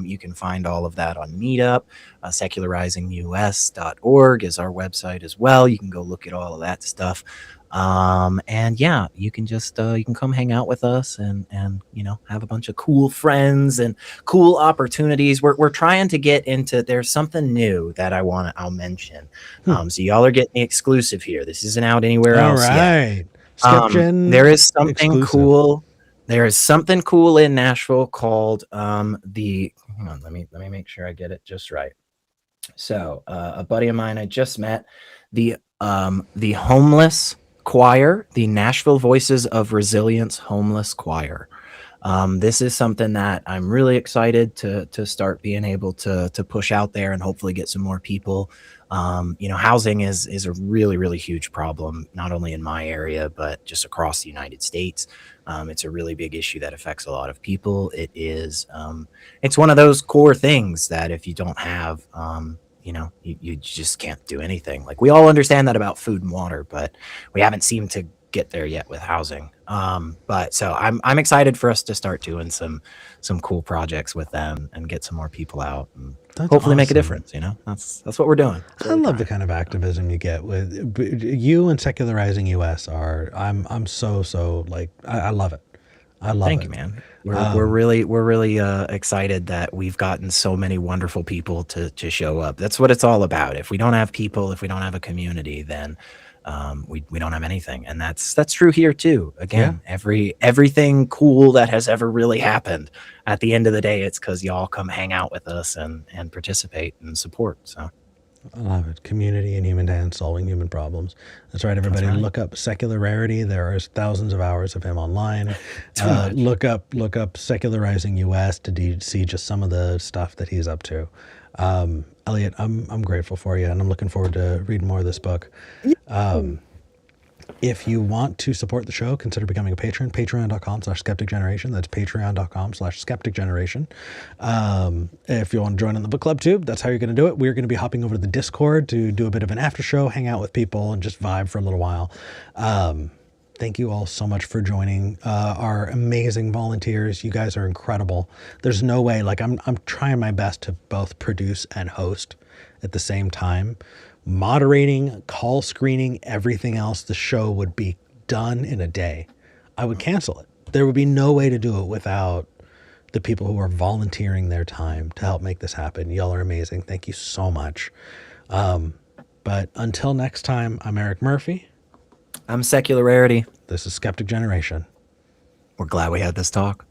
You can find all of that on Meetup. Secularizingus.org is our website as well. You can go look at all of that stuff. And yeah, you can just you can come hang out with us and have a bunch of cool friends and cool opportunities. We're trying to get into. There's something new that I'll mention. So y'all are getting the exclusive here. This isn't out anywhere else yet. SKEPGEN there is something exclusive. Cool. There is something cool in Nashville called hang on, let me make sure I get it just right. So a buddy of mine I just met, the homeless choir, the Nashville Voices of Resilience homeless choir. This is something that I'm really excited to start being able to push out there and hopefully get some more people. Housing is a really, really huge problem, not only in my area, but just across the United States. It's a really big issue that affects a lot of people. It's one of those core things that if you don't have, you just can't do anything. Like, we all understand that about food and water, but we haven't seemed to get there yet with housing. But so I'm excited for us to start doing some cool projects with them and get some more people out and hopefully make a difference. That's what we're doing. I love the kind of activism you get with you and Secularizing US. I'm so like, I love it. I love it. Thank you, man. We're really excited that we've gotten so many wonderful people to show up. That's what it's all about. If we don't have people, if we don't have a community, then we don't have anything. And that's true here too. Again, everything cool that has ever really happened, at the end of the day, it's because y'all come hang out with us and participate and support. So I love it. Community and human dance, solving human problems. That's right, everybody. That's right. Look up Secular Rarity. There are thousands of hours of him online. Look up Secularizing US to see just some of the stuff that he's up to. Elliot, I'm grateful for you, and I'm looking forward to reading more of this book. If you want to support the show, consider becoming a patron. Patreon.com/SkepticGeneration. That's Patreon.com/SkepticGeneration. If you want to join in the book club too, that's how you're going to do it. We're going to be hopping over to the Discord to do a bit of an after show, hang out with people, and just vibe for a little while. Thank you all so much for joining. Our amazing volunteers. You guys are incredible. There's no way, like, I'm trying my best to both produce and host at the same time. Moderating, call screening, everything else, the show would be done in a day. I would cancel it. There would be no way to do it without the people who are volunteering their time to help make this happen. Y'all are amazing. Thank you so much. But until next time, I'm Eric Murphy. I'm Secular Rarity. This is Skeptic Generation. We're glad we had this talk.